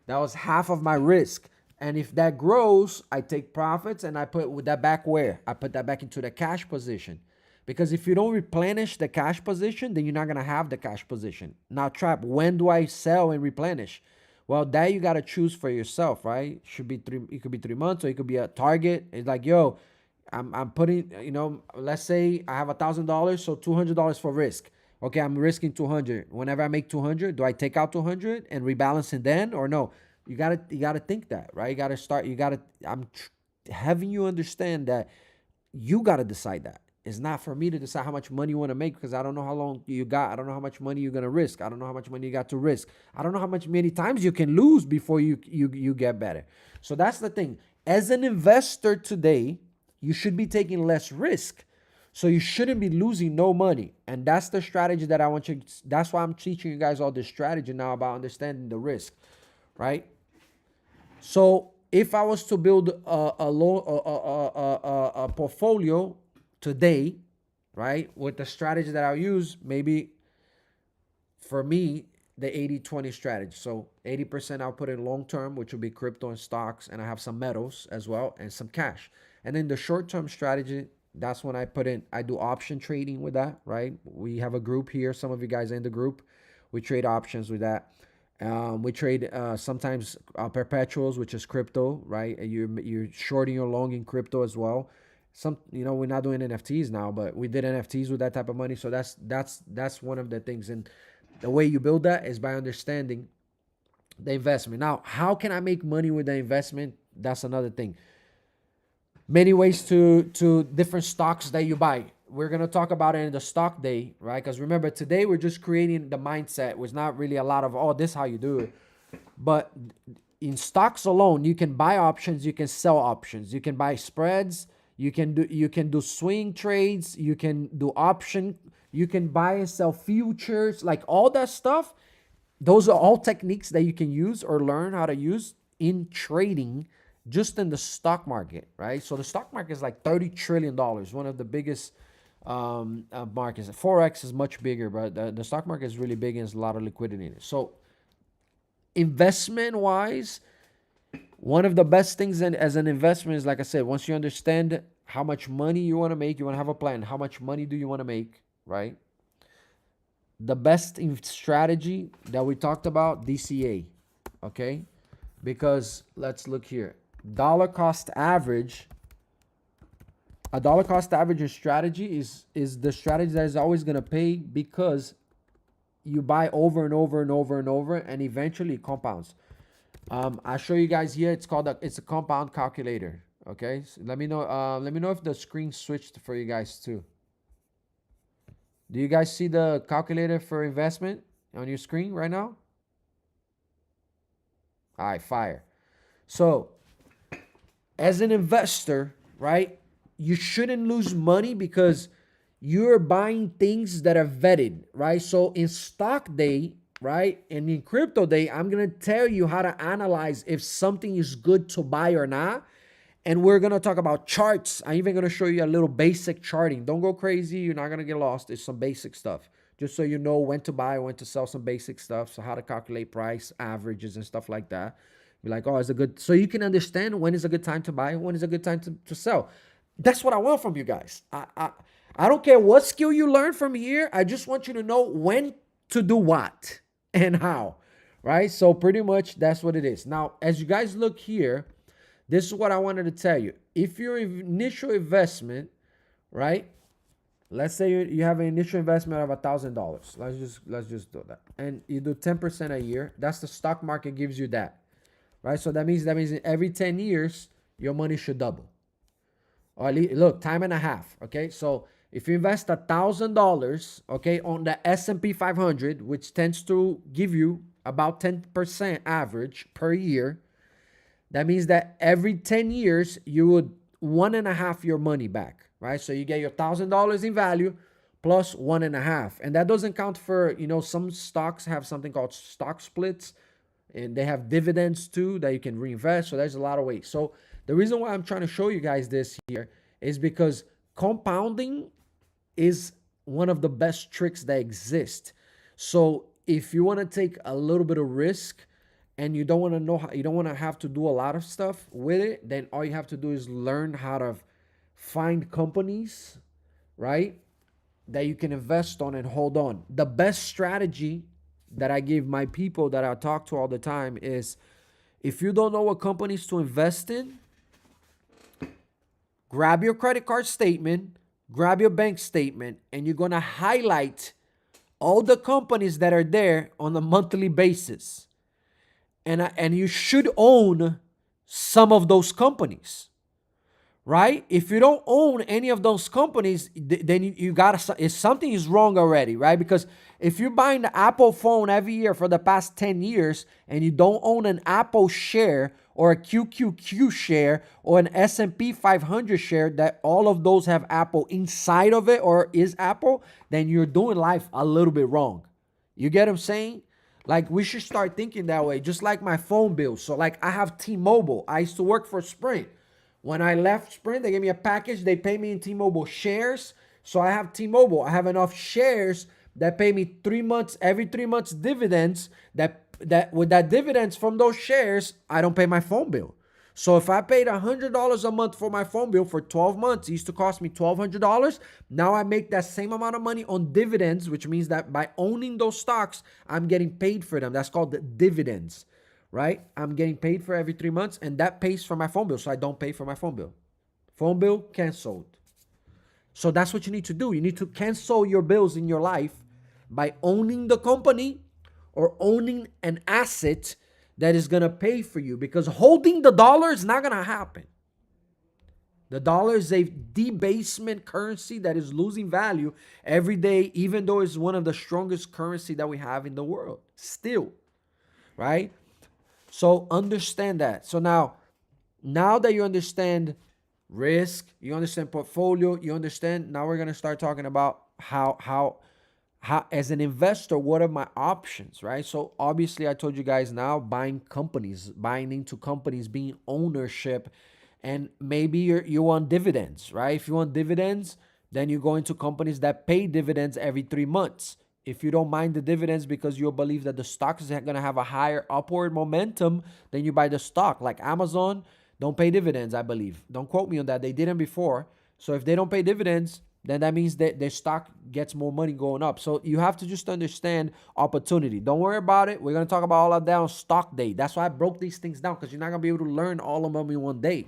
That was half of my risk. And if that grows, I take profits and I put that back where? I put that back into the cash position. Because if you don't replenish the cash position, then you're not going to have the cash position. Now, Trap, when do I sell and replenish? Well, that you got to choose for yourself, right? It could be 3 months, or it could be a target. It's like, yo, I'm putting, let's say I have $1,000, so $200 for risk. Okay, I'm risking 200. Whenever I make 200, do I take out 200 and rebalance it then, or no? You gotta think that, right? You gotta start. Having you understand that you gotta decide that. It's not for me to decide how much money you want to make, because I don't know how long you got. I don't know how much money you're gonna risk. I don't know how much money you got to risk. I don't know how many times you can lose before you get better. So that's the thing. As an investor today, you should be taking less risk. So you shouldn't be losing no money. And that's the strategy that I want you. That's why I'm teaching you guys all this strategy now about understanding the risk, right? So if I was to build a portfolio today, right, with the strategy that I'll use, maybe for me, the 80/20 strategy. So 80% I'll put in long term, which will be crypto and stocks, and I have some metals as well and some cash. And then the short term strategy, that's when I do option trading with that, right? We have a group here. Some of you guys are in the group. We trade options with that. We trade sometimes perpetuals, which is crypto, right? And you're shorting or longing crypto as well. We're not doing NFTs now, but we did NFTs with that type of money. So that's one of the things. And the way you build that is by understanding the investment. Now, how can I make money with the investment? That's another thing. Many ways to different stocks that you buy. We're going to talk about it in the stock day, right? Because remember, today we're just creating the mindset. Was not really a lot of, this is how you do it. But in stocks alone, you can buy options, you can sell options, you can buy spreads, you can do swing trades, you can do option, you can buy and sell futures, like all that stuff. Those are all techniques that you can use or learn how to use in trading, just in the stock market, right? So the stock market is like $30 trillion, one of the biggest markets. Forex is much bigger, but the stock market is really big and there's a lot of liquidity in it. So investment wise, one of the best things as an investment is, like I said, once you understand how much money you want to make, you want to have a plan. How much money do you want to make, right? The best strategy that we talked about, DCA, okay? Because let's look here. A dollar cost average strategy is the strategy that is always going to pay, because you buy over and over and over and over, and eventually it compounds. I'll show you guys here. It's a compound calculator. Okay, so let me know if the screen switched for you guys too. Do you guys see the calculator for investment on your screen right now? All right, fire. So as an investor, right, you shouldn't lose money because you're buying things that are vetted, right? So in stock day, right, and in crypto day, I'm going to tell you how to analyze if something is good to buy or not. And we're going to talk about charts. I'm even going to show you a little basic charting. Don't go crazy. You're not going to get lost. It's some basic stuff, just so you know when to buy, when to sell, some basic stuff. So how to calculate price, averages, and stuff like that. Be like, oh, it's a good, so you can understand when is a good time to buy, when is a good time to sell. That's what I want from you guys. I don't care what skill you learn from here. I just want you to know when to do what and how, right? So pretty much that's what it is. Now, as you guys look here, this is what I wanted to tell you. If your initial investment, right? Let's say you have an initial investment of $1,000. Let's just do that, and you do 10% a year. That's the stock market gives you that, right? So that means every 10 years your money should double. Or at least, look, time and a half. Okay, so if you invest $1,000, okay, on the S&P 500, which tends to give you about 10% average per year, that means that every 10 years you would 1.5 your money back, right? So you get your $1,000 in value plus 1.5, and that doesn't count for, some stocks have something called stock splits, and they have dividends too that you can reinvest. So there's a lot of ways. So the reason why I'm trying to show you guys this here is because compounding is one of the best tricks that exist. So if you want to take a little bit of risk and you don't want to know how, you don't want to have to do a lot of stuff with it, then all you have to do is learn how to find companies, right, that you can invest on and hold on. The best strategy that I give my people that I talk to all the time is, if you don't know what companies to invest in, grab your credit card statement, grab your bank statement, and you're going to highlight all the companies that are there on a monthly basis. And you should own some of those companies, right? If you don't own any of those companies, then you gotta, something is wrong already, right? Because if you're buying the Apple phone every year for the past 10 years and you don't own an Apple share or a QQQ share or an S&P 500 share that all of those have Apple inside of it or is Apple, then you're doing life a little bit wrong. You get what I'm saying? Like, we should start thinking that way, just like my phone bill. So like, I have T-Mobile. I used to work for Sprint. When I left Sprint, they gave me a package. They pay me in T-Mobile shares. So I have T-Mobile. I have enough shares that pay me every 3 months dividends, that with that dividends from those shares, I don't pay my phone bill. So if I paid $100 a month for my phone bill for 12 months, it used to cost me $1,200. Now I make that same amount of money on dividends, which means that by owning those stocks, I'm getting paid for them. That's called the dividends, right? I'm getting paid for every 3 months, and that pays for my phone bill. So I don't pay for my phone bill. Phone bill canceled. So that's what you need to do. You need to cancel your bills in your life by owning the company or owning an asset that is going to pay for you, because holding the dollar is not going to happen. The dollar is a debasement currency that is losing value every day, even though it's one of the strongest currency that we have in the world still, right? So understand that. So now that you understand risk, you understand portfolio, you understand, now we're going to start talking about how as an investor, what are my options, right? So obviously I told you guys now, buying into companies, being ownership, and maybe you want dividends, right? If you want dividends, then you go into companies that pay dividends every 3 months. If you don't mind the dividends because you believe that the stock is going to have a higher upward momentum, then you buy the stock. Like Amazon don't pay dividends, I believe. Don't quote me on that. They didn't before. So if they don't pay dividends, then that means that their stock gets more money going up. So you have to just understand opportunity. Don't worry about it. We're going to talk about all of that on stock day. That's why I broke these things down, because you're not going to be able to learn all of them in one day.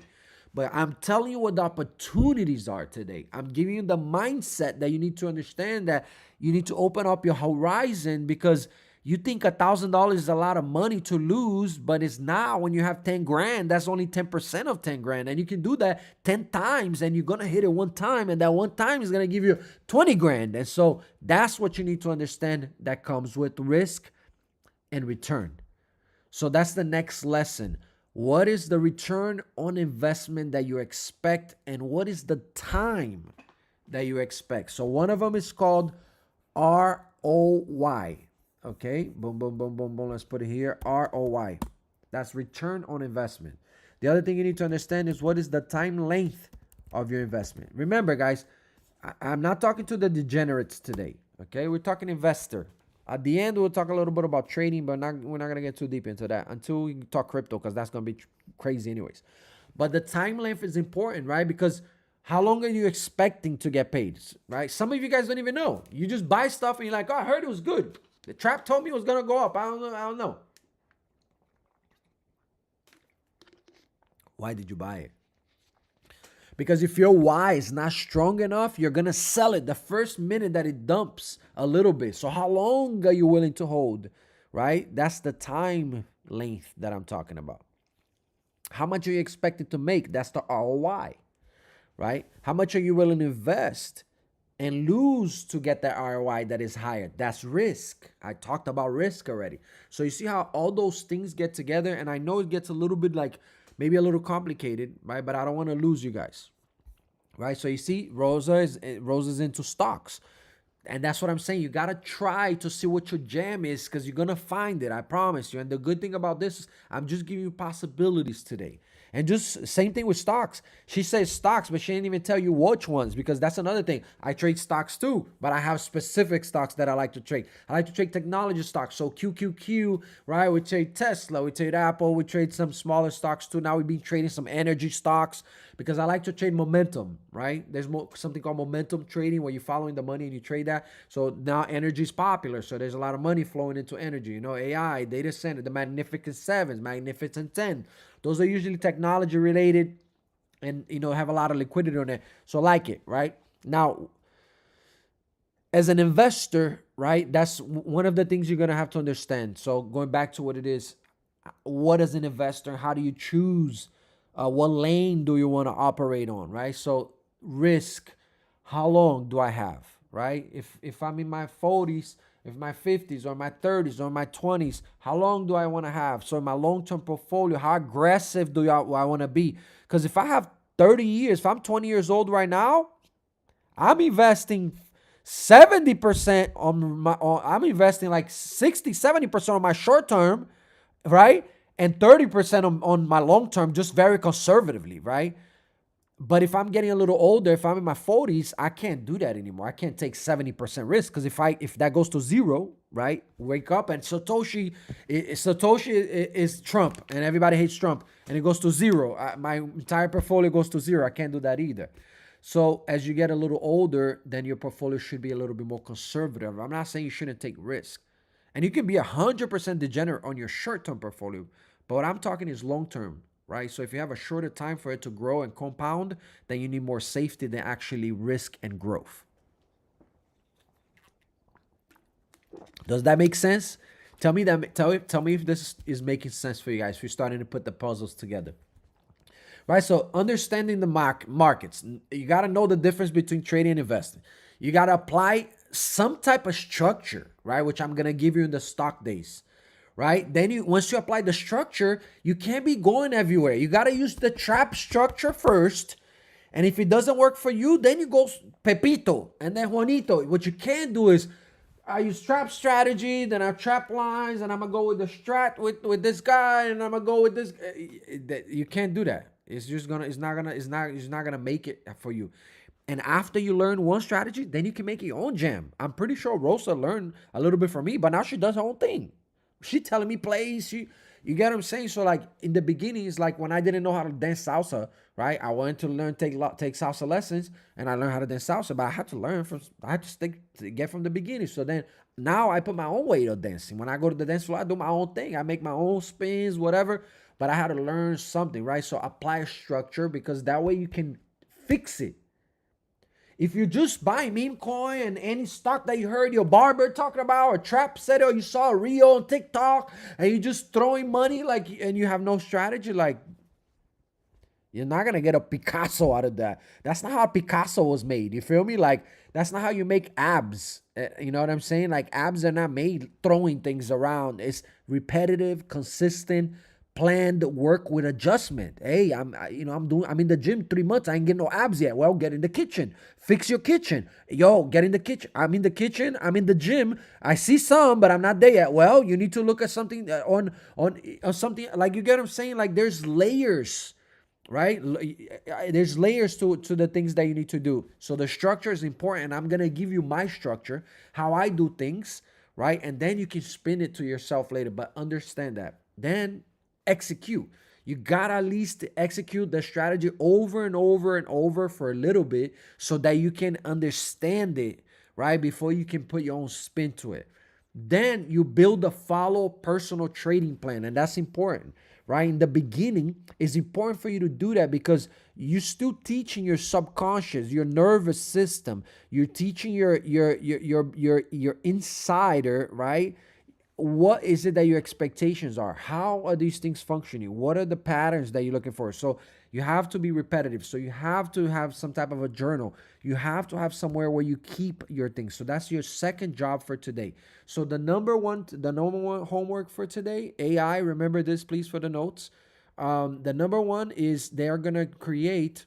But I'm telling you what the opportunities are today. I'm giving you the mindset that you need to understand, that you need to open up your horizon, because you think $1,000 is a lot of money to lose, but it's not. When you have 10 grand, that's only 10% of 10 grand. And you can do that 10 times, and you're going to hit it one time, and that one time is going to give you 20 grand. And so that's what you need to understand, that comes with risk and return. So that's the next lesson. What is the return on investment that you expect, and what is the time that you expect? So one of them is called ROI. Okay, boom, boom, boom, boom, boom. Let's put it here, ROI. That's return on investment. The other thing you need to understand is, what is the time length of your investment? Remember, guys, I'm not talking to the degenerates today. Okay, we're talking investor. At the end, we'll talk a little bit about trading, but we're not gonna get too deep into that until we talk crypto, because that's gonna be crazy anyways. But the time length is important, right? Because how long are you expecting to get paid, right? Some of you guys don't even know. You just buy stuff and you're like, oh, I heard it was good. The Trapp told me it was gonna go up. I don't know. I don't know. Why did you buy it? Because if your why is not strong enough, you're going to sell it the first minute that it dumps a little bit. So how long are you willing to hold, right? That's the time length that I'm talking about. How much are you expected to make? That's the ROI, right? How much are you willing to invest and lose to get that ROI that is higher? That's risk. I talked about risk already. So you see how all those things get together, and I know it gets a little bit like maybe a little complicated, right? But I don't want to lose you guys, right? So you see, Rosa's into stocks. And that's what I'm saying. You got to try to see what your jam is, because you're going to find it. I promise you. And the good thing about this is I'm just giving you possibilities today. And just same thing with stocks. She says stocks, but she didn't even tell you which ones, because that's another thing. I trade stocks too, but I have specific stocks that I like to trade. I like to trade technology stocks. So QQQ, right? We trade Tesla, we trade Apple, we trade some smaller stocks too. Now we've been trading some energy stocks, because I like to trade momentum, right? There's something called momentum trading, where you're following the money and you trade that. So now energy is popular. So there's a lot of money flowing into energy. You know, AI, data center, the Magnificent Sevens, Magnificent 10. Those are usually technology related and, you know, have a lot of liquidity on it. So I like it, right? Now, as an investor, right, that's one of the things you're going to have to understand. So going back to what it is, what is an investor? How do you choose? What lane do you want to operate on, right? So risk, how long do I have, right? If I'm in my 40s, if my 50s or my 30s or my 20s, how long do I want to have? So in my long-term portfolio, how aggressive do I want to be? Because if I have 30 years, if I'm 20 years old right now, I'm investing 70% on my, I'm investing like 60, 70% on my short term, right? And 30% on my long term, just very conservatively, right? But if I'm getting a little older, if I'm in my 40s, I can't do that anymore. I can't take 70% risk, because if that goes to zero, right? Wake up and Satoshi is Trump, and everybody hates Trump, and it goes to zero. My entire portfolio goes to zero. I can't do that either. So as you get a little older, then your portfolio should be a little bit more conservative. I'm not saying you shouldn't take risk. And you can be 100% degenerate on your short-term portfolio. But what I'm talking is long-term, right? So if you have a shorter time for it to grow and compound, then you need more safety than actually risk and growth. Does that make sense? Tell me if this is making sense for you guys. If you're starting to put the puzzles together. Right? So understanding the markets, you got to know the difference between trading and investing. You got to apply some type of structure, right? Which I'm going to give you in the stock days, right? Then once you apply the structure, you can't be going everywhere. You got to use the Trapp structure first. And if it doesn't work for you, then you go Pepito and then Juanito. What you can't do is, I use Trapp strategy, then I Trapp lines, and I'm gonna go with the strat with this guy, and I'm gonna go with this. You can't do that. It's not gonna make it for you. And after you learn one strategy, then you can make your own jam. I'm pretty sure Rosa learned a little bit from me, but now she does her own thing. She telling me plays. You get what I'm saying? So like in the beginning, it's like when I didn't know how to dance salsa, right? I wanted to learn take salsa lessons, and I learned how to dance salsa, but I had to get from the beginning. So then now I put my own way of dancing. When I go to the dance floor, I do my own thing. I make my own spins, whatever. But I had to learn something, right? So apply a structure, because that way you can fix it. If you just buy meme coin and any stock that you heard your barber talking about, or Trapp said, or you saw a reel on TikTok, and you just throwing money and you have no strategy, like you're not gonna get a Picasso out of that. That's not how Picasso was made. You feel me? Like that's not how you make abs. You know what I'm saying? Like abs are not made throwing things around. It's repetitive, consistent, planned work with adjustment. Hey, I'm in the gym 3 months. I ain't getting no abs yet. Well, get in the kitchen. Fix your kitchen. Yo, get in the kitchen. I'm in the kitchen. I'm in the gym. I see some, but I'm not there yet. Well, you need to look at something on something, like, you get what I'm saying? Like there's layers, right? There's layers to the things that you need to do. So the structure is important, and I'm going to give you my structure, how I do things, right? And then you can spin it to yourself later, but understand that. Then execute. You gotta at least execute the strategy over and over and over for a little bit so that you can understand it, right? Before you can put your own spin to it. Then you build a follow personal trading plan, and that's important, right? In the beginning, it's important for you to do that because you're still teaching your subconscious, your nervous system. You're teaching your insider, right? What is it that your expectations are? How are these things functioning? What are the patterns that you're looking for? So you have to be repetitive. So you have to have some type of a journal. You have to have somewhere where you keep your things. So that's your second job for today. So the number one homework for today, AI, remember this please for the notes. The number one is they're gonna create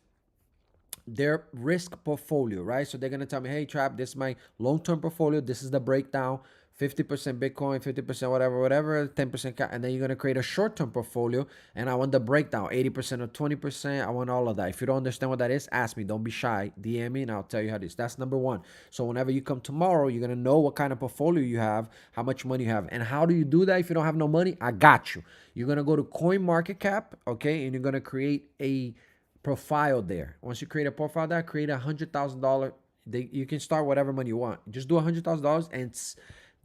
their risk portfolio, right? So they're gonna tell me, hey, Trapp, this is my long-term portfolio. This is the breakdown: 50% Bitcoin, 50% whatever, 10% and then you're gonna create a short-term portfolio. And I want the breakdown: 80% or 20%. I want all of that. If you don't understand what that is, ask me. Don't be shy. DM me, and I'll tell you how it is. That's number one. So whenever you come tomorrow, you're gonna know what kind of portfolio you have, how much money you have, and how do you do that if you don't have no money? I got you. You're gonna go to CoinMarketCap, okay, and you're gonna create a profile there. Once you create a profile there, create $100,000. You can start whatever money you want. Just do $100,000 and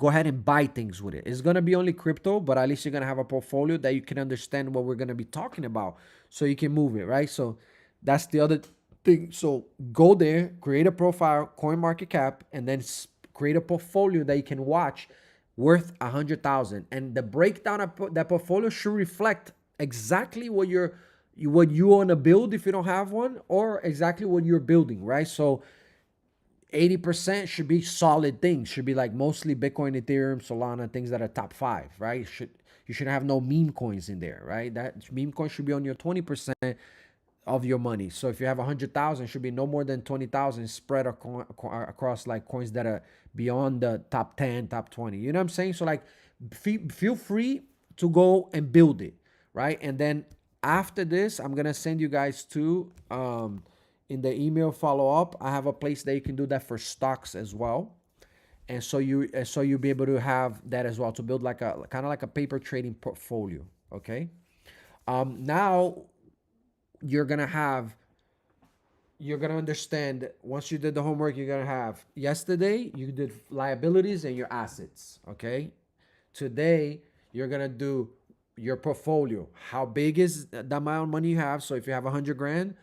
go ahead and buy things with it. It's gonna be only crypto, but at least you're gonna have a portfolio that you can understand what we're gonna be talking about, so you can move it, right? So that's the other thing. So go there, create a profile, CoinMarketCap, and then create a portfolio that you can watch worth 100,000. And the breakdown of that portfolio should reflect exactly what you want to build if you don't have one, or exactly what you're building, right? So 80% should be solid things, should be like mostly Bitcoin, Ethereum, Solana, things that are top 5, right? You should have no meme coins in there, right? That meme coin should be on your 20% of your money. So if you have 100,000, should be no more than 20,000 spread across like coins that are beyond the top 10, top 20. You know what I'm saying? So like feel free to go and build it, right? And then after this, I'm gonna send you guys to in the email follow-up. I have a place that you can do that for stocks as well. And so you'll be able to have that as well to build like a kind of like a paper trading portfolio. Okay. Now you're gonna understand, once you did the homework, you're gonna have, yesterday you did liabilities and your assets. Okay. Today you're gonna do your portfolio. How big is the amount of money you have? So if you have 100 grand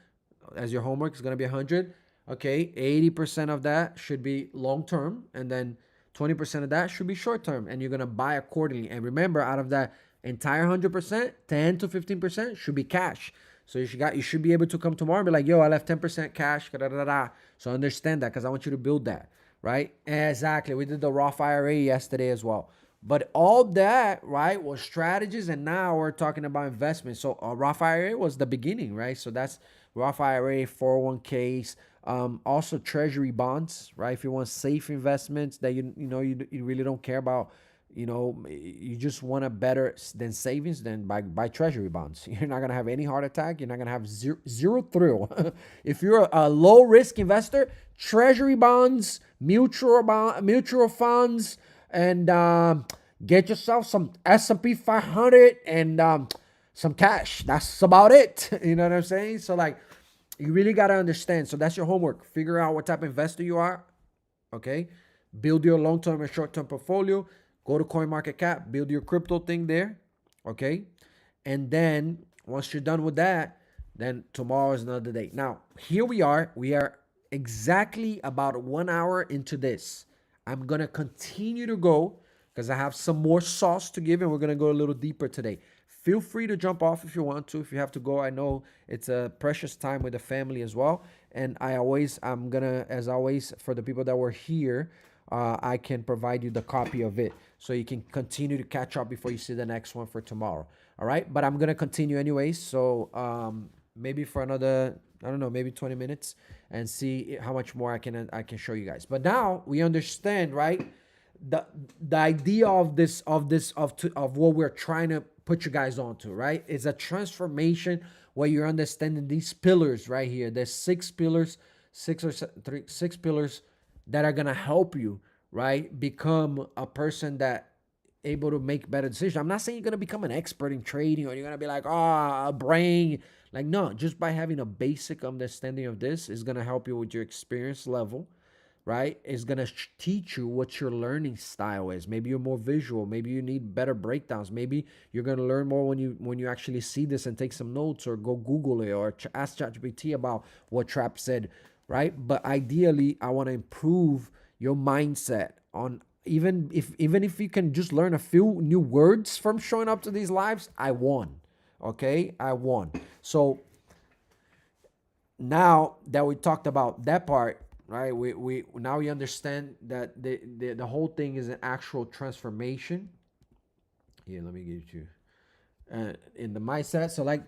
as your homework, it's gonna be 100. Okay, 80% of that should be long term, and then 20% of that should be short term, and you're gonna buy accordingly. And remember, out of that entire 100%, 10 to 15% should be cash. So you should be able to come tomorrow and be like, yo, I left 10% cash. Da, da, da, da. So understand that, because I want you to build that, right? Exactly. We did the Roth IRA yesterday as well. But all that, right, was strategies, and now we're talking about investment. So Roth IRA was the beginning, right? So that's Roth IRA, 401ks, also treasury bonds, right? If you want safe investments that you really don't care about, you just want a better than savings, then buy treasury bonds. You're not gonna have any heart attack. You're not gonna have zero thrill. If you're a low risk investor, treasury bonds, mutual funds, and get yourself some S&P 500 and some cash. That's about it. You know what I'm saying? So like, you really got to understand. So that's your homework. Figure out what type of investor you are. Okay. Build your long-term and short-term portfolio. Go to CoinMarketCap. Build your crypto thing there. Okay. And then once you're done with that, then tomorrow is another day. Now, here we are. We are exactly about 1 hour into this. I'm going to continue to go because I have some more sauce to give, and we're going to go a little deeper today. Feel free to jump off if you want to, if you have to go. I know it's a precious time with the family as well. And I'm going to, as always, for the people that were here, I can provide you the copy of it so you can continue to catch up before you see the next one for tomorrow. All right. But I'm going to continue anyways. So maybe for another, I don't know, maybe 20 minutes, and see how much more I can show you guys. But now we understand, right? The idea of what we're trying to put you guys onto, right? It's a transformation where you're understanding these pillars right here. There's 6 pillars that are gonna help you, right, become a person that able to make better decisions. I'm not saying you're gonna become an expert in trading or you're gonna be like, a brain. Like, no, just by having a basic understanding of this is gonna help you with your experience level, right? Is gonna teach you what your learning style is. Maybe you're more visual. Maybe you need better breakdowns. Maybe you're gonna learn more when you actually see this and take some notes or go Google it or ask ChatGPT about what Trapp said, right? But ideally, I want to improve your mindset on even if you can just learn a few new words from showing up to these lives, I won. Okay, I won. So now that we talked about that part, right? We now we understand that the whole thing is an actual transformation. Here, let me give you in the mindset. So like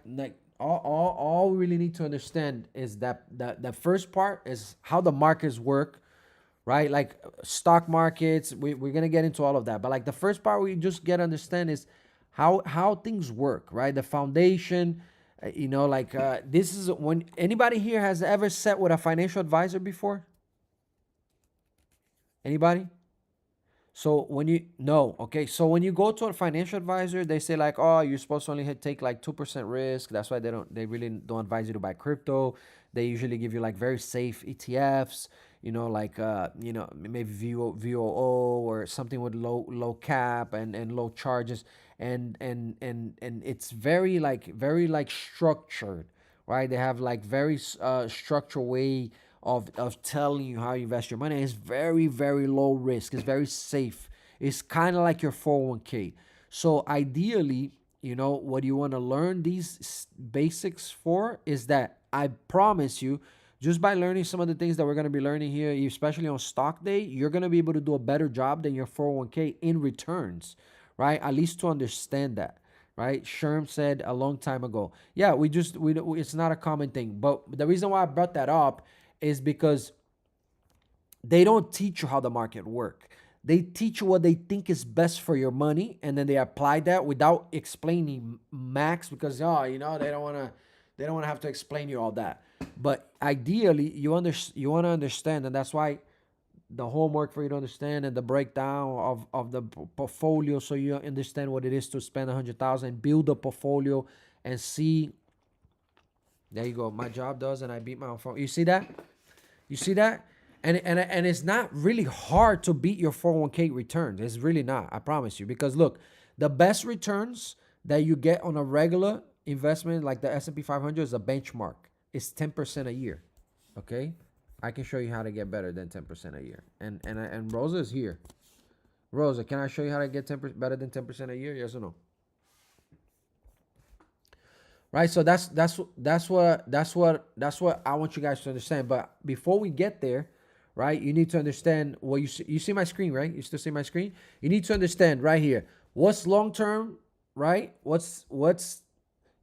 all we really need to understand is that the first part is how the markets work, right? Like stock markets, we're gonna get into all of that. But like the first part we just get to understand is how things work, right? The foundation, this is when anybody here has ever sat with a financial advisor before? Anybody? So when you no, okay. So when you go to a financial advisor, they say like, oh, you're supposed to only take like 2% risk. That's why they really don't advise you to buy crypto. They usually give you like very safe ETFs, like maybe VOO or something with low cap and low charges. And it's very structured, right? They have like very structured way of telling you how you invest your money. It's very, very low risk. It's very safe. It's kind of like your 401k. So ideally, what you want to learn these basics for is that I promise you, just by learning some of the things that we're going to be learning here, especially on stock day, you're going to be able to do a better job than your 401k in returns, right? At least to understand that, right? Sherm said a long time ago. Yeah, it's not a common thing. But the reason why I brought that up is because they don't teach you how the market work. They teach you what they think is best for your money, and then they apply that without explaining max because they don't want to have to explain you all that. But ideally, you want to understand, and that's why the homework for you to understand and the breakdown of the portfolio, so you understand what it is to spend 100,000, build a portfolio, and see. There you go. My job does, and I beat my own phone. You see that? You see that? And it's not really hard to beat your 401k returns. It's really not. I promise you. Because look, the best returns that you get on a regular investment like the S&P 500 is a benchmark. It's 10% a year. Okay? I can show you how to get better than 10% a year. And Rosa is here. Rosa, can I show you how to get 10% better than 10% a year? Yes or no? Right, so that's what I want you guys to understand. But before we get there, right, you need to understand what you see my screen, right? You still see my screen? You need to understand right here what's long term, right? What's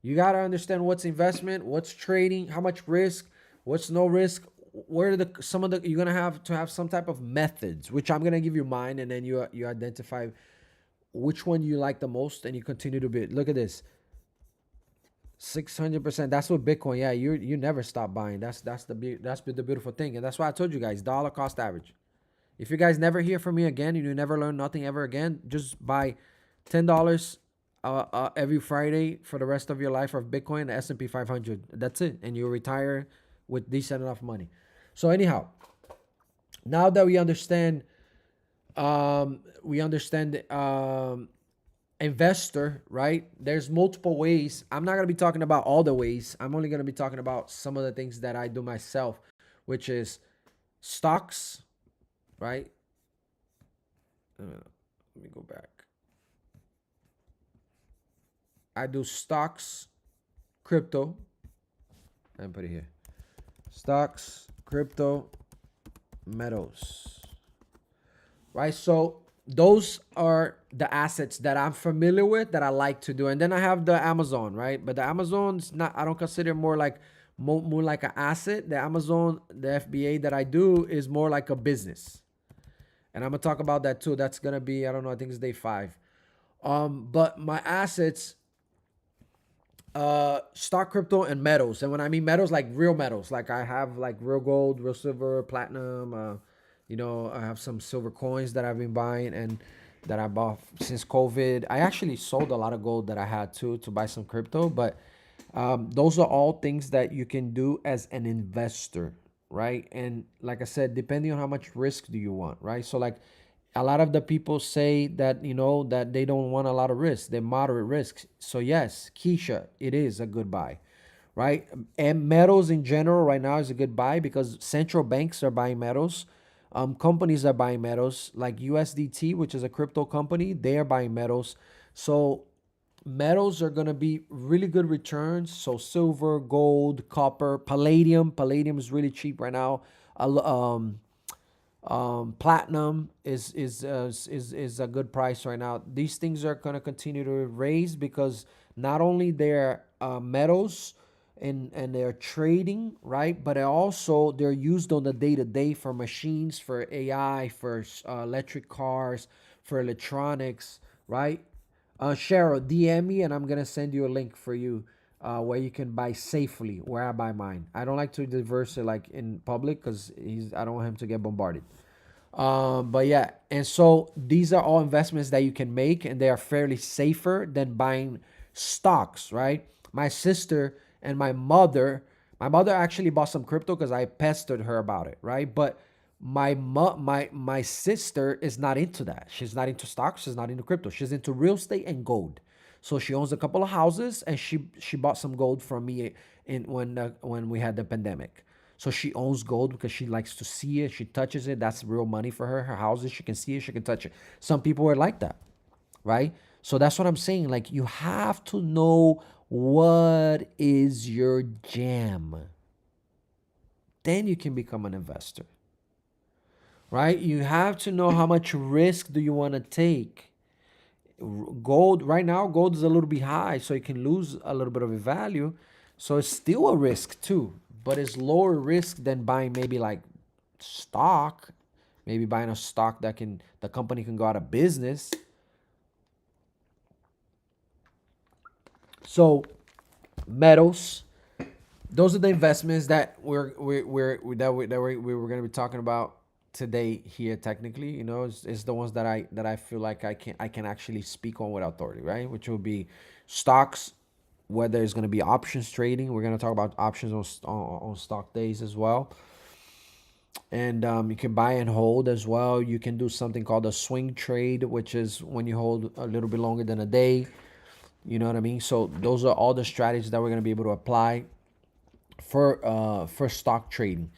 you got to understand what's investment, what's trading, how much risk, what's no risk. Where are some of the you're gonna have to have some type of methods, which I'm gonna give you mine, and then you identify which one you like the most, and you continue to build. Look at this. 600%. That's what Bitcoin. Yeah, you never stop buying. That's the beautiful thing, and that's why I told you guys dollar cost average. If you guys never hear from me again and you never learn nothing ever again, just buy $10 every Friday for the rest of your life of Bitcoin, the S&P 500. That's it, and you retire with decent enough money. So anyhow, now that we understand investor, right? There's multiple ways. I'm not going to be talking about all the ways. I'm only going to be talking about some of the things that I do myself, which is stocks, right? Let me go back. I do stocks, crypto, and put it here. Stocks, crypto, metals, right? So those are the assets that I'm familiar with that I like to do. And then I have the Amazon, right? But the Amazon's not, I don't consider more like an asset. The Amazon, the FBA that I do is more like a business. And I'm gonna talk about that too. That's gonna be, I don't know, I think it's day 5. But my assets, stock, crypto, and metals. And when I mean metals, like real metals, like I have like real gold, real silver, platinum, I have some silver coins that I've been buying and that I bought since COVID. I actually sold a lot of gold that I had too to buy some crypto, but those are all things that you can do as an investor, right? And like I said, depending on how much risk do you want, right? So like a lot of the people say that that they don't want a lot of risk, they're moderate risks. So yes, Keisha, it is a good buy, right? And metals in general right now is a good buy because central banks are buying metals. Companies are buying metals like USDT, which is a crypto company. They are buying metals. So metals are going to be really good returns. So silver, gold, copper, palladium. Palladium is really cheap right now. Platinum is a good price right now. These things are going to continue to raise because not only they're metals and they're trading, right, but they're used on the day to day for machines, for AI, for electric cars, for electronics, right? Cheryl, DM me and I'm gonna send you a link for you where you can buy safely where I buy mine. I don't like to diverse it like in public because I don't want him to get bombarded. But yeah, and so these are all investments that you can make, and they are fairly safer than buying stocks, right? My sister and my mother actually bought some crypto because I pestered her about it, right? But my sister is not into that. She's not into stocks. She's not into crypto. She's into real estate and gold. So she owns a couple of houses, and she bought some gold from me in when we had the pandemic. So she owns gold because she likes to see it. She touches it. That's real money for her. Her houses, she can see it. She can touch it. Some people are like that, right? So that's what I'm saying. Like you have to know what is your jam. Then you can become an investor, right? You have to know how much risk do you want to take. Gold right now, gold is a little bit high, so it can lose a little bit of its value. So it's still a risk too, but it's lower risk than buying maybe like stock, maybe buying a stock that the company can go out of business. So metals, those are the investments that we were going to be talking about today here. Technically, it's the ones that I feel like I can actually speak on with authority, right? Which will be stocks, whether it's going to be options trading. We're going to talk about options on stock days as well. And you can buy and hold as well. You can do something called a swing trade, which is when you hold a little bit longer than a day. You know what I mean? So those are all the strategies that we're going to be able to apply for stock trading.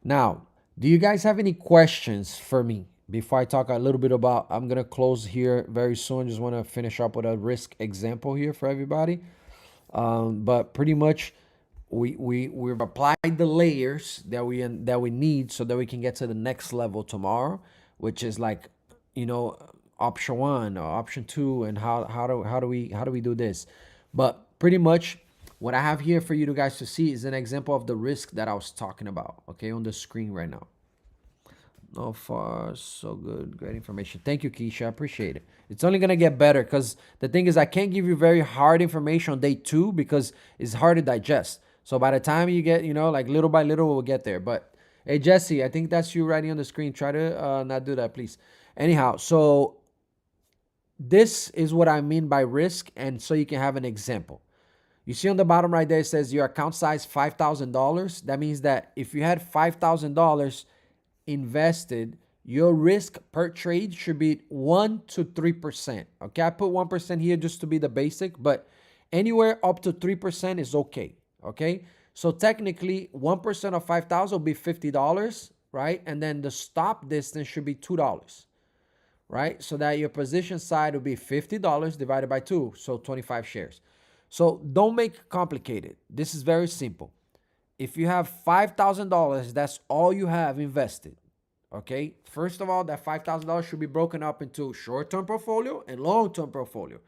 Now, do you guys have any questions for me before I talk a little bit about? I'm gonna close here very soon. Just want to finish up with a risk example here for everybody. But pretty much, we've applied the layers that we need so that we can get to the next level tomorrow, which is like, you know, option one or option two, and how do we do this? But pretty much, what I have here for you guys to see is an example of the risk that I was talking about. Okay, on the screen right now. So far, so good. Great information. Thank you, Keisha. I appreciate it. It's only gonna get better because the thing is, I can't give you very hard information on day two because it's hard to digest. So by the time you get, like little by little, we'll get there. But hey, Jesse, I think that's you writing on the screen. Try to not do that, please. Anyhow, so this is what I mean by risk, and so you can have an example. You see on the bottom right there, it says your account size $5,000. That means that if you had $5,000 invested, your risk per trade should be 1 to 3%. Okay, I put 1% here just to be the basic, but anywhere up to 3% is okay. Okay, so technically 1% of 5,000 will be $50, right? And then the stop distance should be $2, right? So that your position side will be $50 divided by 2, so 25 shares. So don't make it complicated. This is very simple. If you have $5,000, that's all you have invested. Okay. First of all, that $5,000 should be broken up into short-term portfolio and long-term portfolio.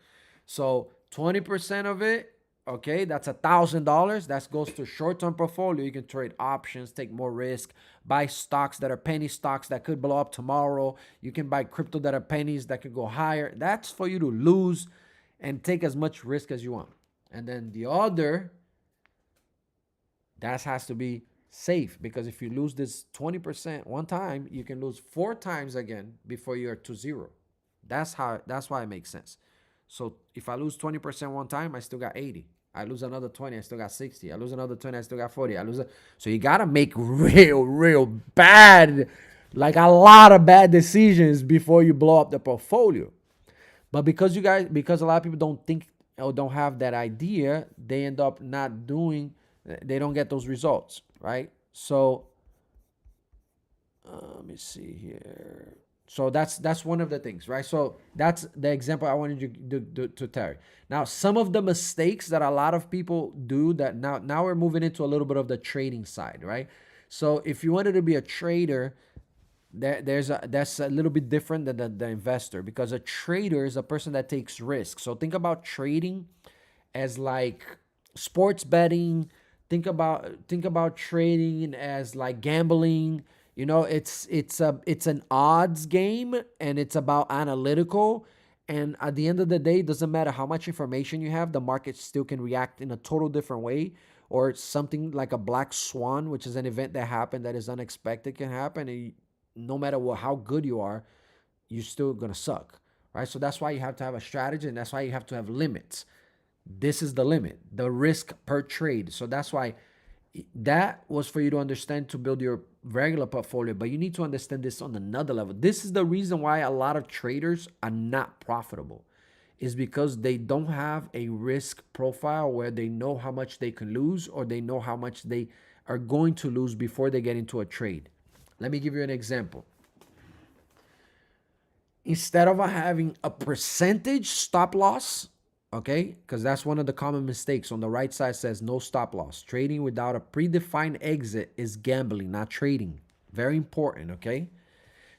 So 20% of it, okay, that's $1,000. That goes to short-term portfolio. You can trade options, take more risk, buy stocks that are penny stocks that could blow up tomorrow. You can buy crypto that are pennies that could go higher. That's for you to lose and take as much risk as you want. And then the other, that has to be safe, because if you lose this 20% one time, you can lose 4 times again before you're to zero. That's why it makes sense. So if I lose 20% one time, I still got 80. I lose another 20, I still got 60. I lose another 20, I still got 40. So you gotta make real bad, like a lot of bad decisions before you blow up the portfolio. But because a lot of people don't think or don't have that idea, they end up not doing, they don't get those results, right? So let me see here. So that's one of the things, right? So that's the example I wanted you to Terry. Now, some of the mistakes that a lot of people do, that now we're moving into a little bit of the trading side, right? So if you wanted to be a trader, that's a little bit different than the investor, because a trader is a person that takes risks. So think about trading as like sports betting. Think about trading as like gambling. It's an odds game, and it's about analytical. And at the end of the day, it doesn't matter how much information you have, the market still can react in a total different way. Or something like a black swan, which is an event that happened that is unexpected, can happen. And no matter how good you are, you're still gonna suck, right? So that's why you have to have a strategy, and that's why you have to have limits. This is the limit, the risk per trade. So that's why that was for you to understand to build your regular portfolio, but you need to understand this on another level. This is the reason why a lot of traders are not profitable, is because they don't have a risk profile where they know how much they can lose, or they know how much they are going to lose before they get into a trade. Let me give you an example. Instead of having a percentage stop loss, okay, because that's one of the common mistakes. On the right side says no stop loss. Trading without a predefined exit is gambling, not trading. Very important, okay?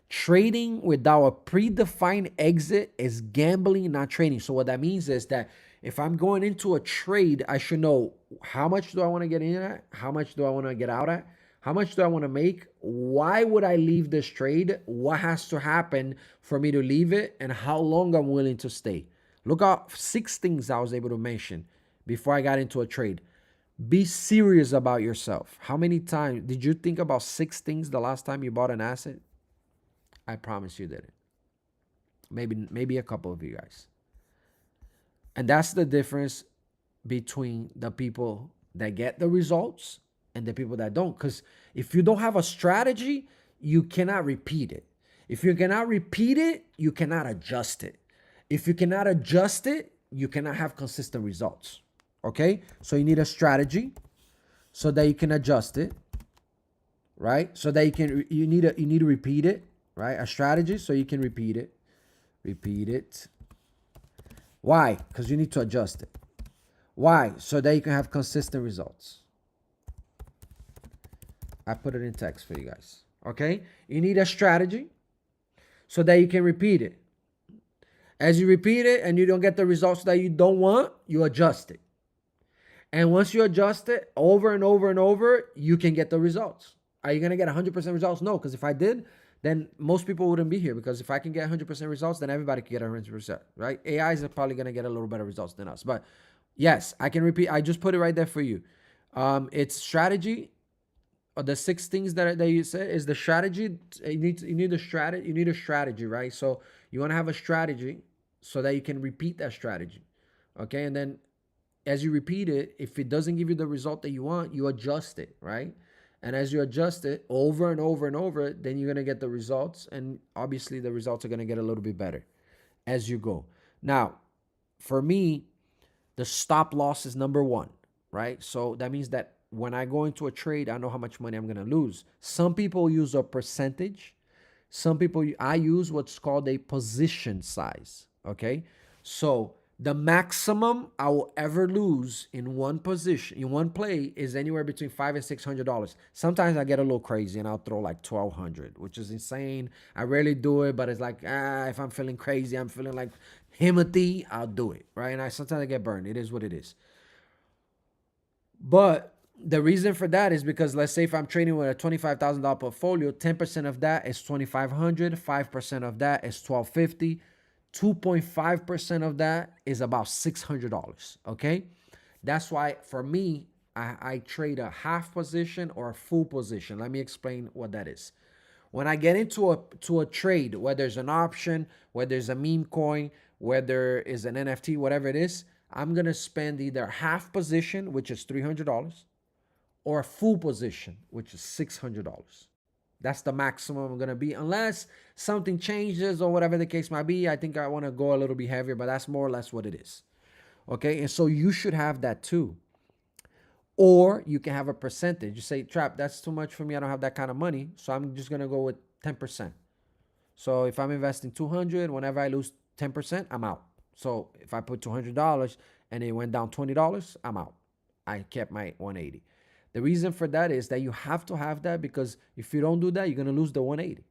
Trading without a predefined exit is gambling, not trading. So what that means is that if I'm going into a trade, I should know, how much do I want to get in at? How much do I want to get out at? How much do I want to make? Why would I leave this trade? What has to happen for me to leave it? And how long I'm willing to stay? Look at 6 things I was able to mention before I got into a trade. Be serious about yourself. How many times did you think about 6 things the last time you bought an asset? I promise you didn't. Maybe a couple of you guys. And that's the difference between the people that get the results and the people that don't. Because if you don't have a strategy, you cannot repeat it. If you cannot repeat it, you cannot adjust it. If you cannot adjust it, you cannot have consistent results. Okay? So you need a strategy so that you can adjust it, right? So that you need to repeat it, right? A strategy so you can repeat it. Repeat it. Why? Because you need to adjust it. Why? So that you can have consistent results. I put it in text for you guys. Okay? You need a strategy so that you can repeat it. As you repeat it and you don't get the results that you don't want, you adjust it. And once you adjust it over and over and over, you can get the results. Are you going to get 100% results? No, because if I did, then most people wouldn't be here. Because if I can get 100% results, then everybody can get 100%, right? AIs are probably going to get a little better results than us. But yes, I can repeat. I just put it right there for you. It's strategy. The 6 things that you said is the strategy. You need a strategy. You need a strategy, right? So you want to have a strategy so that you can repeat that strategy. Okay, and then as you repeat it, if it doesn't give you the result that you want, you adjust it, right? And as you adjust it over and over and over, then you're going to get the results. And obviously the results are going to get a little bit better as you go. Now, for me, the stop loss is number 1, right? So that means that when I go into a trade, I know how much money I'm going to lose. Some people use a percentage. Some people, I use what's called a position size, okay? So the maximum I will ever lose in one position, in one play, is anywhere between $500 and $600. Sometimes I get a little crazy and I'll throw like $1,200, which is insane. I rarely do it, but it's like, if I'm feeling crazy, I'm feeling like Timothy, I'll do it, right? And sometimes I get burned. It is what it is. But the reason for that is because, let's say if I'm trading with a $25,000 portfolio, 10% of that is $2,500, 5% of that is $1,250, 2.5% of that is about $600, okay? That's why for me, I trade a half position or a full position. Let me explain what that is. When I get into a trade, whether it's an option, whether it's a meme coin, whether it's an NFT, whatever it is, I'm gonna spend either half position, which is $300, or a full position, which is $600. That's the maximum I'm gonna be, unless something changes or whatever the case might be. I think I want to go a little bit heavier, but that's more or less what it is. Okay, and so you should have that too. Or you can have a percentage. You say, Trap, that's too much for me. I don't have that kind of money, so I'm just gonna go with 10%. So if I'm investing 200, whenever I lose 10%, I'm out. So if I put $200 and it went down $20, I'm out. I kept my 180. The reason for that is that you have to have that, because if you don't do that, you're gonna lose the 180.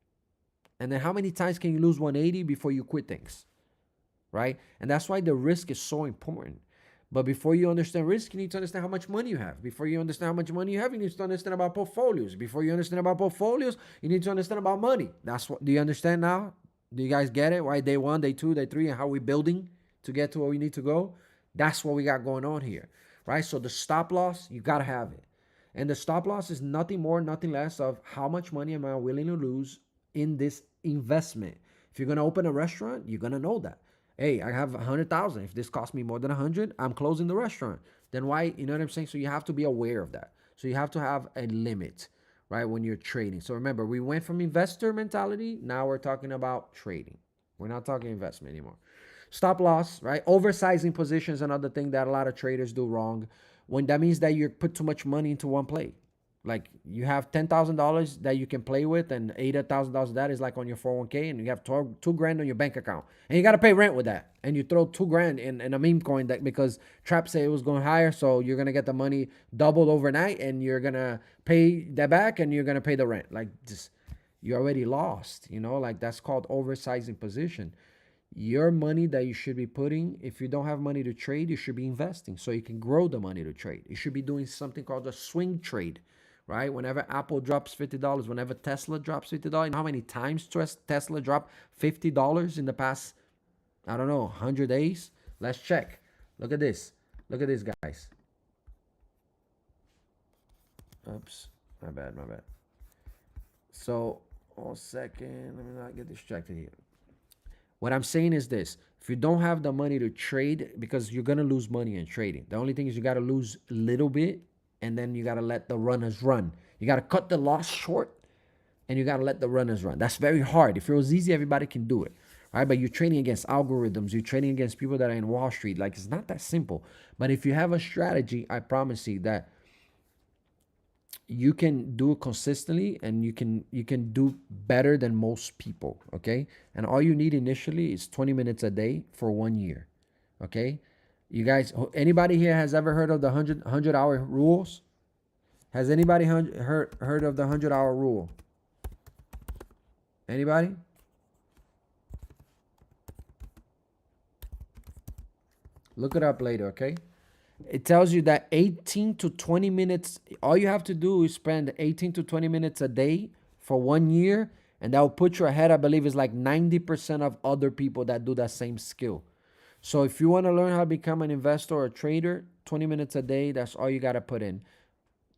And then how many times can you lose 180 before you quit things? Right? And that's why the risk is so important. But before you understand risk, you need to understand how much money you have. Before you understand how much money you have, you need to understand about portfolios. Before you understand about portfolios, you need to understand about money. That's what, do you understand now? Do you guys get it? Why day 1, day 2, day 3, and how we're building to get to where we need to go? That's what we got going on here, right? So the stop loss, you got to have it. And the stop loss is nothing more, nothing less of how much money am I willing to lose in this investment. If you're going to open a restaurant, you're going to know that. Hey, I have 100,000. If this costs me more than 100, I'm closing the restaurant. Then why? You know what I'm saying? So you have to be aware of that. So you have to have a limit, right, when you're trading. So remember, we went from investor mentality. Now we're talking about trading. We're not talking investment anymore. Stop loss, right? Oversizing positions, another thing that a lot of traders do wrong. When that means that you put too much money into one play. Like you have $10,000 that you can play with, and $8,000 of that is like on your 401k, and you have two grand on your bank account, and you got to pay rent with that. And you throw 2 grand in a meme coin that because Trapp said it was going higher, so you're gonna get the money doubled overnight, and you're gonna pay that back, and you're gonna pay the rent. Like just you already lost. Like that's called oversizing position. Your money that you should be putting, if you don't have money to trade, you should be investing so you can grow the money to trade. You should be doing something called a swing trade. Right? Whenever Apple drops $50, whenever Tesla drops $50, you know how many times Tesla dropped $50 in the past, I don't know, 100 days? Let's check. Look at this. Look at this, guys. Oops. My bad. So, 1 second. Let me not get distracted here. What I'm saying is this. If you don't have the money to trade, because you're going to lose money in trading. The only thing is you got to lose a little bit, and then you got to let the runners run. You got to cut the loss short, and you got to let the runners run. That's very hard. If it was easy, everybody can do it, right? But you're trading against algorithms. You're trading against people that are in Wall Street. Like, it's not that simple. But if you have a strategy, I promise you that you can do it consistently, and you can do better than most people, okay? And all you need initially is 20 minutes a day for 1 year, okay? You guys, anybody here has ever heard of the 100-hour rules? Has anybody heard of the 100-hour rule? Anybody? Look it up later, okay? It tells you that 18 to 20 minutes, all you have to do is spend 18 to 20 minutes a day for 1 year, and that will put you ahead, I believe, is like 90% of other people that do that same skill. So if you want to learn how to become an investor or a trader, 20 minutes a day, that's all you got to put in.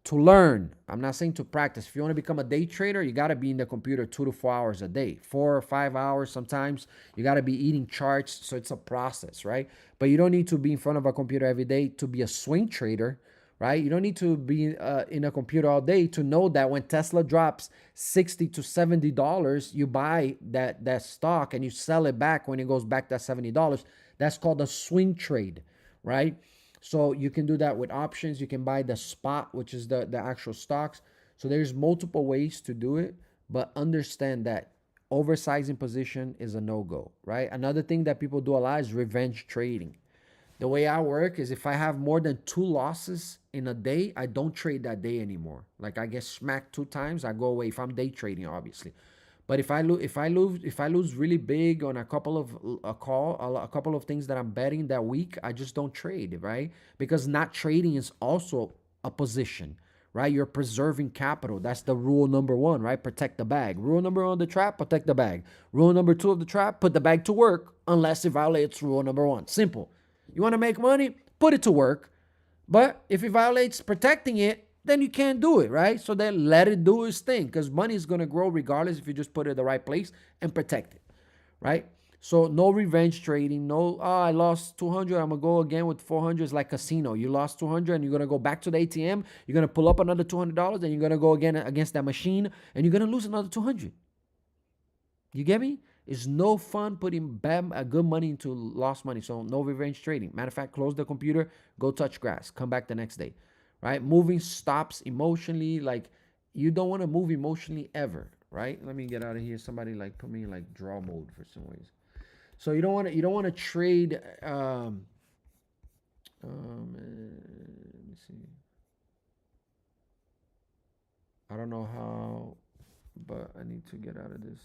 To learn, I'm not saying to practice. If you want to become a day trader, you got to be in the computer 2 to 4 hours a day, 4 or 5 hours sometimes. You got to be eating charts, so it's a process, right? But you don't need to be in front of a computer every day to be a swing trader, right? You don't need to be in a computer all day to know that when Tesla drops $60 to $70, you buy that stock and you sell it back when it goes back to $70. That's called a swing trade, right? So you can do that with options. You can buy the spot, which is the actual stocks. So there's multiple ways to do it, but understand that oversizing position is a no-go, right? Another thing that people do a lot is revenge trading. The way I work is if I have more than 2 losses in a day, I don't trade that day anymore. Like I get smacked 2 times, I go away. If I'm day trading, obviously. But if I lose really big on a couple of things that I'm betting that week, I just don't trade, right? Because not trading is also a position, right? You're preserving capital. That's the rule number 1, right? Protect the bag. Rule number 1 of the trap, protect the bag. Rule number 2 of the trap, put the bag to work unless it violates rule number 1. Simple. You want to make money? Put it to work. But if it violates protecting it, then you can't do it, right? So then let it do its thing, because money is going to grow regardless if you just put it in the right place and protect it, right? So no revenge trading, no, oh, I lost 200, I'm going to go again with 400. It's like casino. You lost 200 and you're going to go back to the ATM, you're going to pull up another $200 and you're going to go again against that machine and you're going to lose another 200. You get me? It's no fun putting good money into lost money. So no revenge trading. Matter of fact, close the computer, go touch grass, come back the next day, right? Moving stops emotionally. Like, you don't want to move emotionally ever, right? Let me get out of here. Somebody like put me in like draw mode for some reason. So you don't want to trade. Let me see. I don't know how, but I need to get out of this.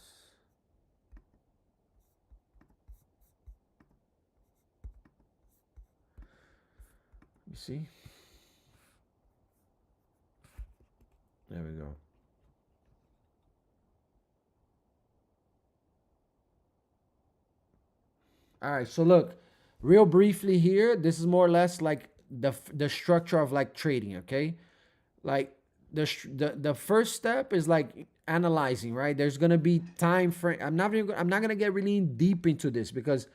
You see? There we go. All right, so look, real briefly here, this is more or less like the structure of like trading, okay? Like the first step is like analyzing, right? There's going to be time frame. I'm not going to get really deep into this because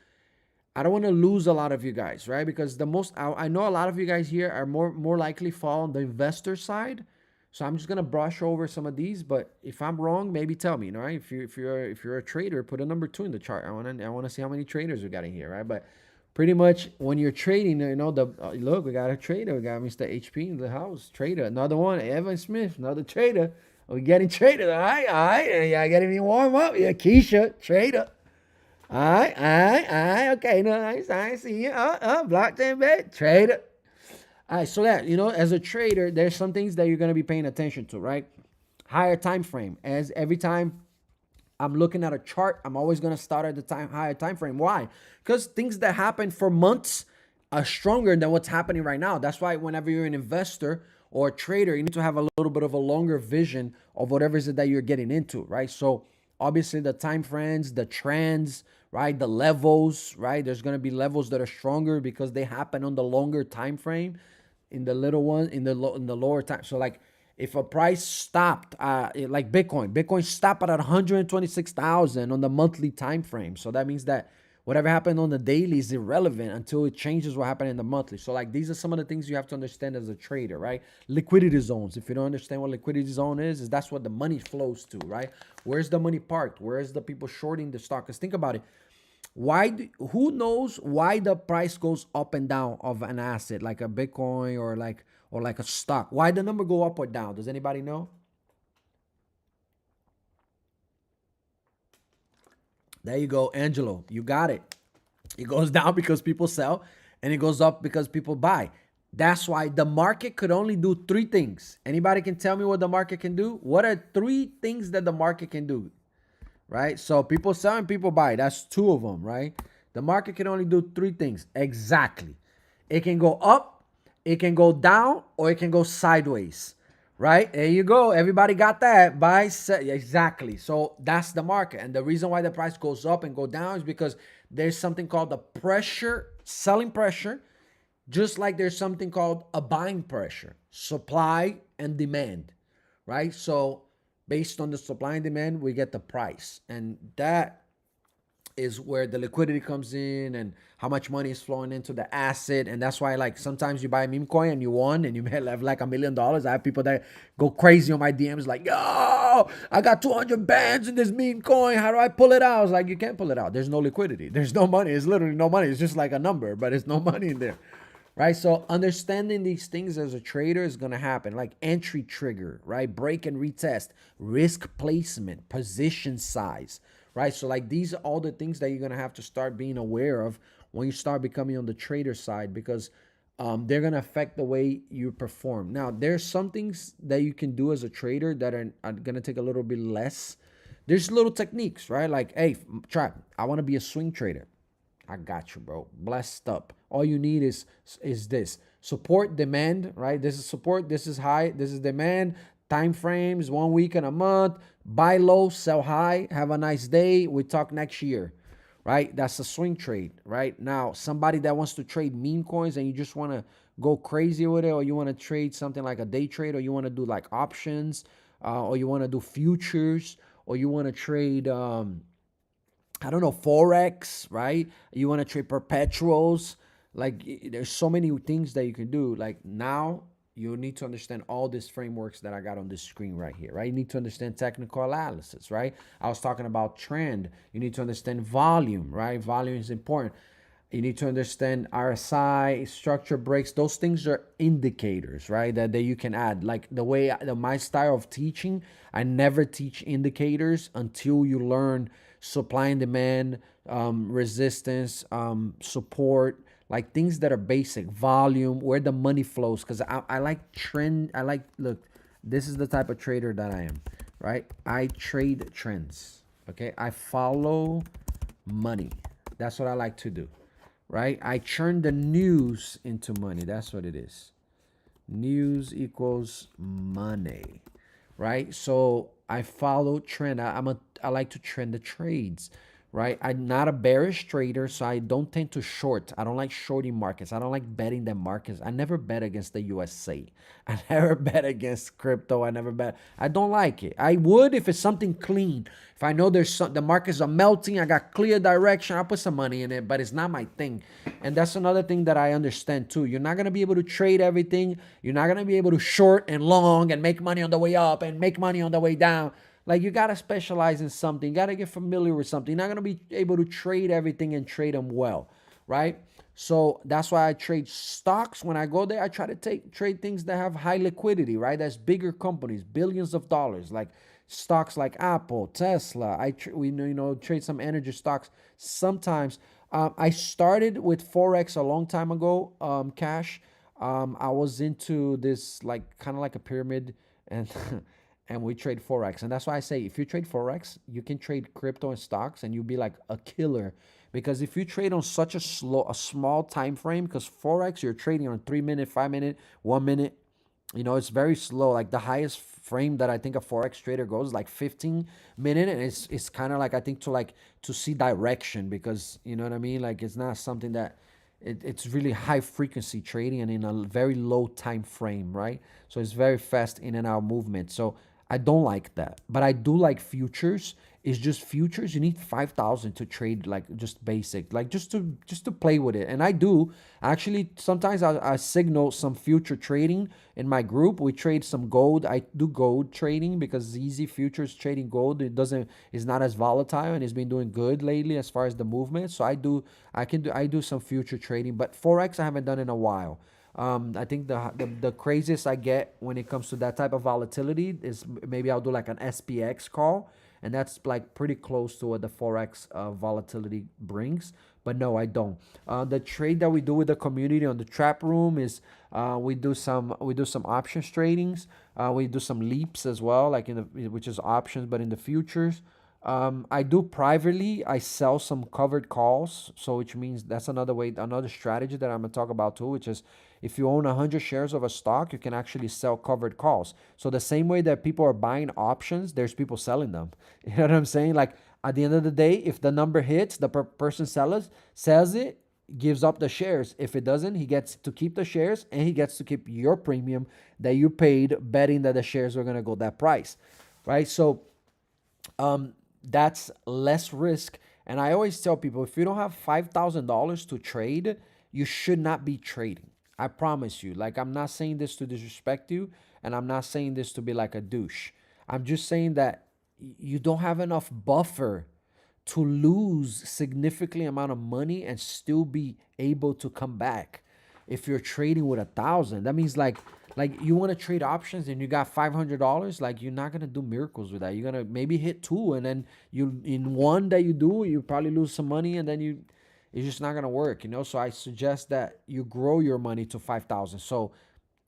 I don't want to lose a lot of you guys, right? Because I know a lot of you guys here are more likely fall on the investor side. So I'm just gonna brush over some of these, but if I'm wrong, maybe tell me, right? If you're a trader, put a number 2 in the chart. I wanna see how many traders we got in here, right? But pretty much when you're trading, look, we got a trader, we got Mr. HP in the house, trader, another one, Evan Smith, another trader. We're getting traded, all right, yeah, getting me warm up, yeah, Keisha, trader. All right. Okay, nice. I see you. Blockchain bet trader. All right, so that as a trader, there's some things that you're gonna be paying attention to, right? Higher time frame. As every time I'm looking at a chart, I'm always gonna start at the higher time frame. Why? Because things that happen for months are stronger than what's happening right now. That's why whenever you're an investor or a trader, you need to have a little bit of a longer vision of whatever is it that you're getting into, right? So obviously the time frames, the trends, right, the levels, right? There's gonna be levels that are stronger because they happen on the longer time frame. In the little one, in the lower time. So like if a price stopped, like Bitcoin stopped at 126,000 on the monthly time frame. So that means that whatever happened on the daily is irrelevant until it changes what happened in the monthly. So like these are some of the things you have to understand as a trader, right? Liquidity zones. If you don't understand what liquidity zone is that's what the money flows to, right? Where's the money parked? Where's the people shorting the stock? Because think about it. Who knows why the price goes up and down of an asset like a Bitcoin or like a stock? Why the number go up or down? Does anybody know? There you go, Angelo. You got it. It goes down because people sell and it goes up because people buy. That's why the market could only do 3 things. Anybody can tell me what the market can do? What are 3 things that the market can do? Right? So people sell and people buy. That's 2 of them, right? The market can only do 3 things. Exactly. It can go up, it can go down, or it can go sideways. Right? There you go. Everybody got that. Buy, sell. Exactly. So that's the market. And the reason why the price goes up and go down is because there's something called the pressure, selling pressure, just like there's something called a buying pressure, supply and demand, right? So based on the supply and demand, we get the price. And that is where the liquidity comes in and how much money is flowing into the asset. And that's why like sometimes you buy a meme coin and you won and you may have like $1 million. I have people that go crazy on my DMs like, yo, I got 200 bands in this meme coin. How do I pull it out? I was like, you can't pull it out. There's no liquidity. There's no money. It's literally no money. It's just like a number, but it's no money in there. Right? So understanding these things as a trader is going to happen, like entry trigger, right? Break and retest, risk placement, position size, right? So like these are all the things that you're going to have to start being aware of when you start becoming on the trader side, because they're going to affect the way you perform. Now, there's some things that you can do as a trader that are going to take a little bit less. There's little techniques, right? Like, hey, Trapp, I want to be a swing trader. I got you, bro. Blessed up. All you need is this support, demand, right? This is support. This is high. This is demand. Time frames, 1 week and a month. Buy low, sell high. Have a nice day. We talk next year, right? That's a swing trade, right? Now, somebody that wants to trade meme coins and you just want to go crazy with it, or you want to trade something like a day trade, or you want to do like options, or you want to do futures, or you want to trade, I don't know, forex, right? You want to trade perpetuals. Like there's so many things that you can do. Like now you need to understand all these frameworks that I got on this screen right here, right? You need to understand technical analysis, right? I was talking about trend. You need to understand volume, right? Volume is important. You need to understand RSI, structure breaks. Those things are indicators, right? That you can add. Like my style of teaching, I never teach indicators until you learn supply and demand, resistance, support, like things that are basic, volume, where the money flows. Because I like trend. Look, this is the type of trader that I am, right? I trade trends, okay? I follow money. That's what I like to do, right? I turn the news into money. That's what it is. News equals money, right? So I follow trend. I like to trend the trades, right? I'm not a bearish trader, so I don't tend to short. I don't like shorting markets. I don't like betting the markets. I never bet against the USA. I never bet against crypto. I never bet. I don't like it. I would if it's something clean. If I know the markets are melting, I got clear direction, I'll put some money in it, but it's not my thing. And that's another thing that I understand too. You're not going to be able to trade everything. You're not going to be able to short and long and make money on the way up and make money on the way down. Like you got to specialize in something. You got to get familiar with something. You're not going to be able to trade everything and trade them well, right? So that's why I trade stocks. When I go there, I try to trade things that have high liquidity, right? That's bigger companies, billions of dollars, like stocks like Apple, Tesla. We trade some energy stocks sometimes. I started with forex a long time ago. Cash. I was into this like kind of like a pyramid, and and we trade forex. And that's why I say if you trade forex, you can trade crypto and stocks, and you'll be like a killer. Because if you trade on such a small time frame, because forex you're trading on 3 minute, 5 minute, 1 minute, it's very slow. Like the highest frame that I think a forex trader goes is like 15 minute, and it's kind of like I think to see direction, because you know what I mean. Like it's not something that it's really high frequency trading and in a very low time frame, right? So it's very fast in and out movement. So I don't like that, but I do like futures. It's just futures. You need 5,000 to trade, like just basic, like just to play with it. And I do actually sometimes I signal some future trading in my group. We trade some gold. I do gold trading because it's easy. Futures trading gold, it's not as volatile, and it's been doing good lately as far as the movement. So I do some future trading, but forex I haven't done in a while. I think the craziest I get when it comes to that type of volatility is maybe I'll do like an SPX call, and that's like pretty close to what the forex volatility brings. But no, I don't. The trade that we do with the community on the Trapp room is we do some options tradings. We do some leaps as well, like which is options, but in the futures. I do privately. I sell some covered calls, so which means that's another strategy that I'm gonna talk about too, which is if you own 100 shares of a stock, you can actually sell covered calls. So the same way that people are buying options, there's people selling them. You know what I'm saying? Like at the end of the day, if the number hits, the person sells it, gives up the shares. If it doesn't, he gets to keep the shares, and he gets to keep your premium that you paid betting that the shares are gonna go that price, right? So that's less risk. And I always tell people, if you don't have $5,000 to trade, you should not be trading. I promise you. Like, I'm not saying this to disrespect you, and I'm not saying this to be like a douche. I'm just saying that you don't have enough buffer to lose significantly amount of money and still be able to come back. If you're trading with 1,000, that means like you want to trade options and you got $500, like you're not gonna do miracles with that. You're gonna maybe hit two, and then you in one that you do, you probably lose some money, and then it's just not gonna work. So I suggest that you grow your money to 5,000. So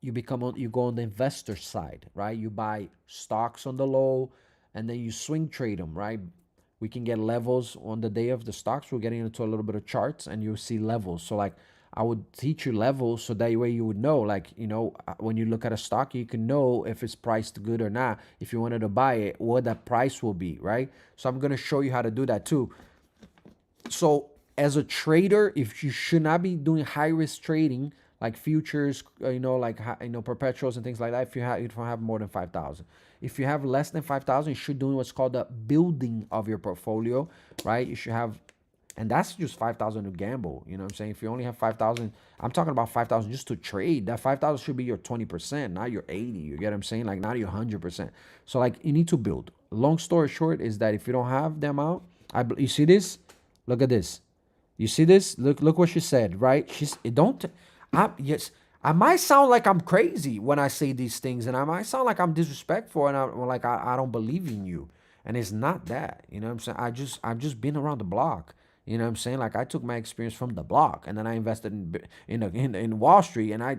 you go on the investor side, right? You buy stocks on the low, and then you swing trade them, right? We can get levels on the day of the stocks. We're getting into a little bit of charts, and you'll see levels. So like I would teach you levels, so that way you would know, like, when you look at a stock, you can know if it's priced good or not. If you wanted to buy it, what that price will be, right? So I'm going to show you how to do that too. So as a trader, if you should not be doing high risk trading like futures, like perpetuals and things like that. If you don't have more than 5,000, if you have less than 5,000, you should do what's called the building of your portfolio, right? You should have, and that's just 5,000 to gamble. You know what I'm saying? If you only have 5,000, I'm talking about 5,000 just to trade. That 5,000 should be your 20%, not your 80. You get what I'm saying? Like not your 100%. So like you need to build. Long story short is that if you don't have the amount, you see this. Look at this. You see this? Look what she said, right? She's it don't yes. I might sound like I'm crazy when I say these things, and I might sound like I'm disrespectful and I don't believe in you. And it's not that. You know what I'm saying? I've just been around the block. You know what I'm saying? Like I took my experience from the block, and then I invested in Wall Street, and I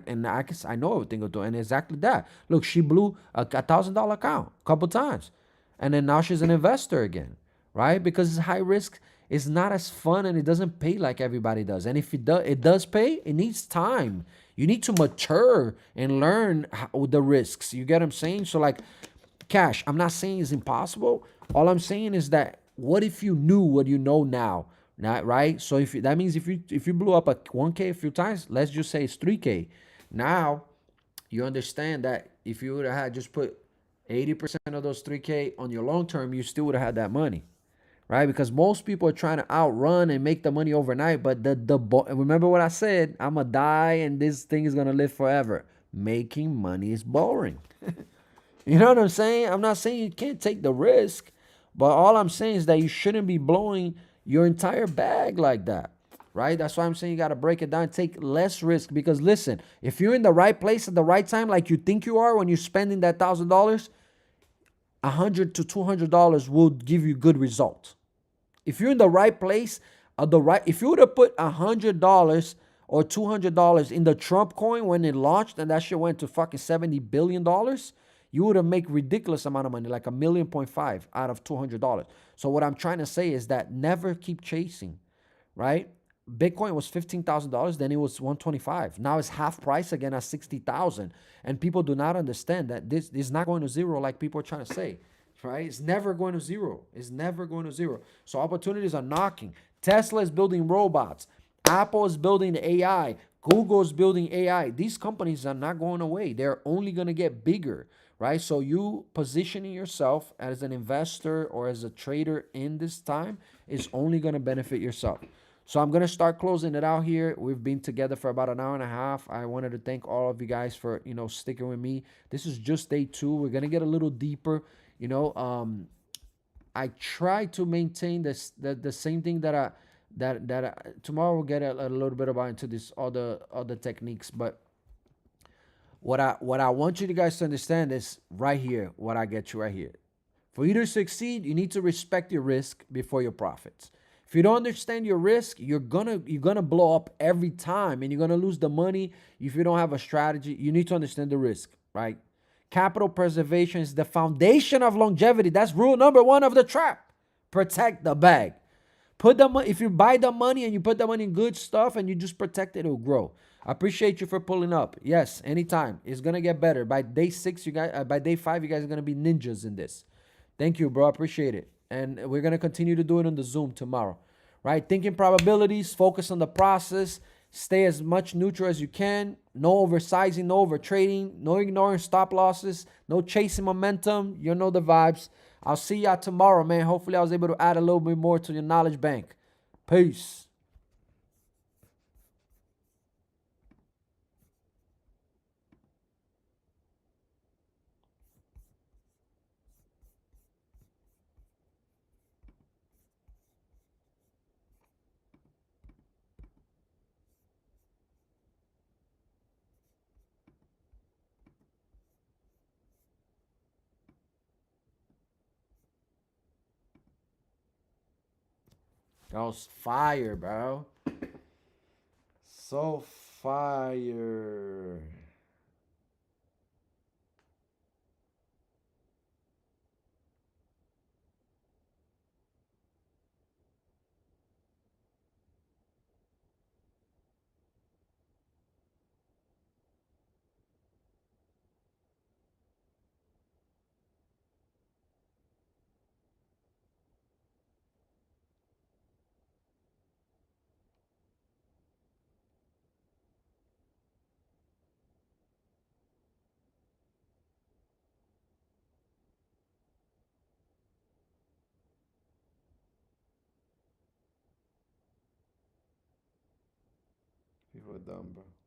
know everything will do, and exactly that. Look, she blew a $1,000 account a couple times, and then now she's an investor again, right? Because it's high risk. It's not as fun, and it doesn't pay like everybody does. And if it does pay, it needs time. You need to mature and learn the risks. You get what I'm saying? So like, Cash, I'm not saying it's impossible. All I'm saying is that what if you knew what you know now? Not right. So that means if you blew up a 1K a few times, let's just say it's 3K. Now you understand that if you would have had just put 80% of those 3K on your long term, you still would have had that money, right? Because most people are trying to outrun and make the money overnight. But remember what I said? I'm gonna die and this thing is gonna live forever. Making money is boring. You know what I'm saying? I'm not saying you can't take the risk, but all I'm saying is that you shouldn't be blowing your entire bag like that, right? That's why I'm saying you got to break it down, take less risk. Because listen, if you're in the right place at the right time, like you think you are when you're spending that $1,000, $100 to $200 will give you good results. If you're in the right place, if you would have put $100 or $200 in the Trump coin when it launched and that shit went to fucking $70 billion, you would have made ridiculous amount of money, like $1.5 million out of $200. So what I'm trying to say is that never keep chasing, right? Bitcoin was $15,000, then it was 125. Now it's half price again at 60,000, and people do not understand that this is not going to zero like people are trying to say, right? It's never going to zero. It's never going to zero. So opportunities are knocking. Tesla is building robots. Apple is building AI. Google is building AI. These companies are not going away. They're only going to get bigger, right? So you positioning yourself as an investor or as a trader in this time is only going to benefit yourself. So I'm going to start closing it out here. We've been together for about an hour and a half. I wanted to thank all of you guys for, sticking with me. This is just day 2. We're going to get a little deeper. I try to maintain the same thing tomorrow we'll get a little bit about into this other techniques. But what I want you guys to understand is right here, what I get you right here. For you to succeed, you need to respect your risk before your profits. If you don't understand your risk, you're gonna blow up every time, and you're gonna lose the money if you don't have a strategy. You need to understand the risk, right? Capital preservation is the foundation of longevity. That's rule number 1 of the trap. Protect the bag. Put the money. If you buy the money and you put the money in good stuff and you just protect it, it'll grow. I appreciate you for pulling up. Yes, anytime. It's gonna get better. By day 6, you guys. By day 5, you guys are gonna be ninjas in this. Thank you, bro. I appreciate it. And we're going to continue to do it on the Zoom tomorrow, right? Thinking probabilities, focus on the process, stay as much neutral as you can. No oversizing, no overtrading, no ignoring stop losses, no chasing momentum. You know the vibes. I'll see y'all tomorrow, man. Hopefully I was able to add a little bit more to your knowledge bank. Peace. That was fire, bro. So fire. dumb, bro.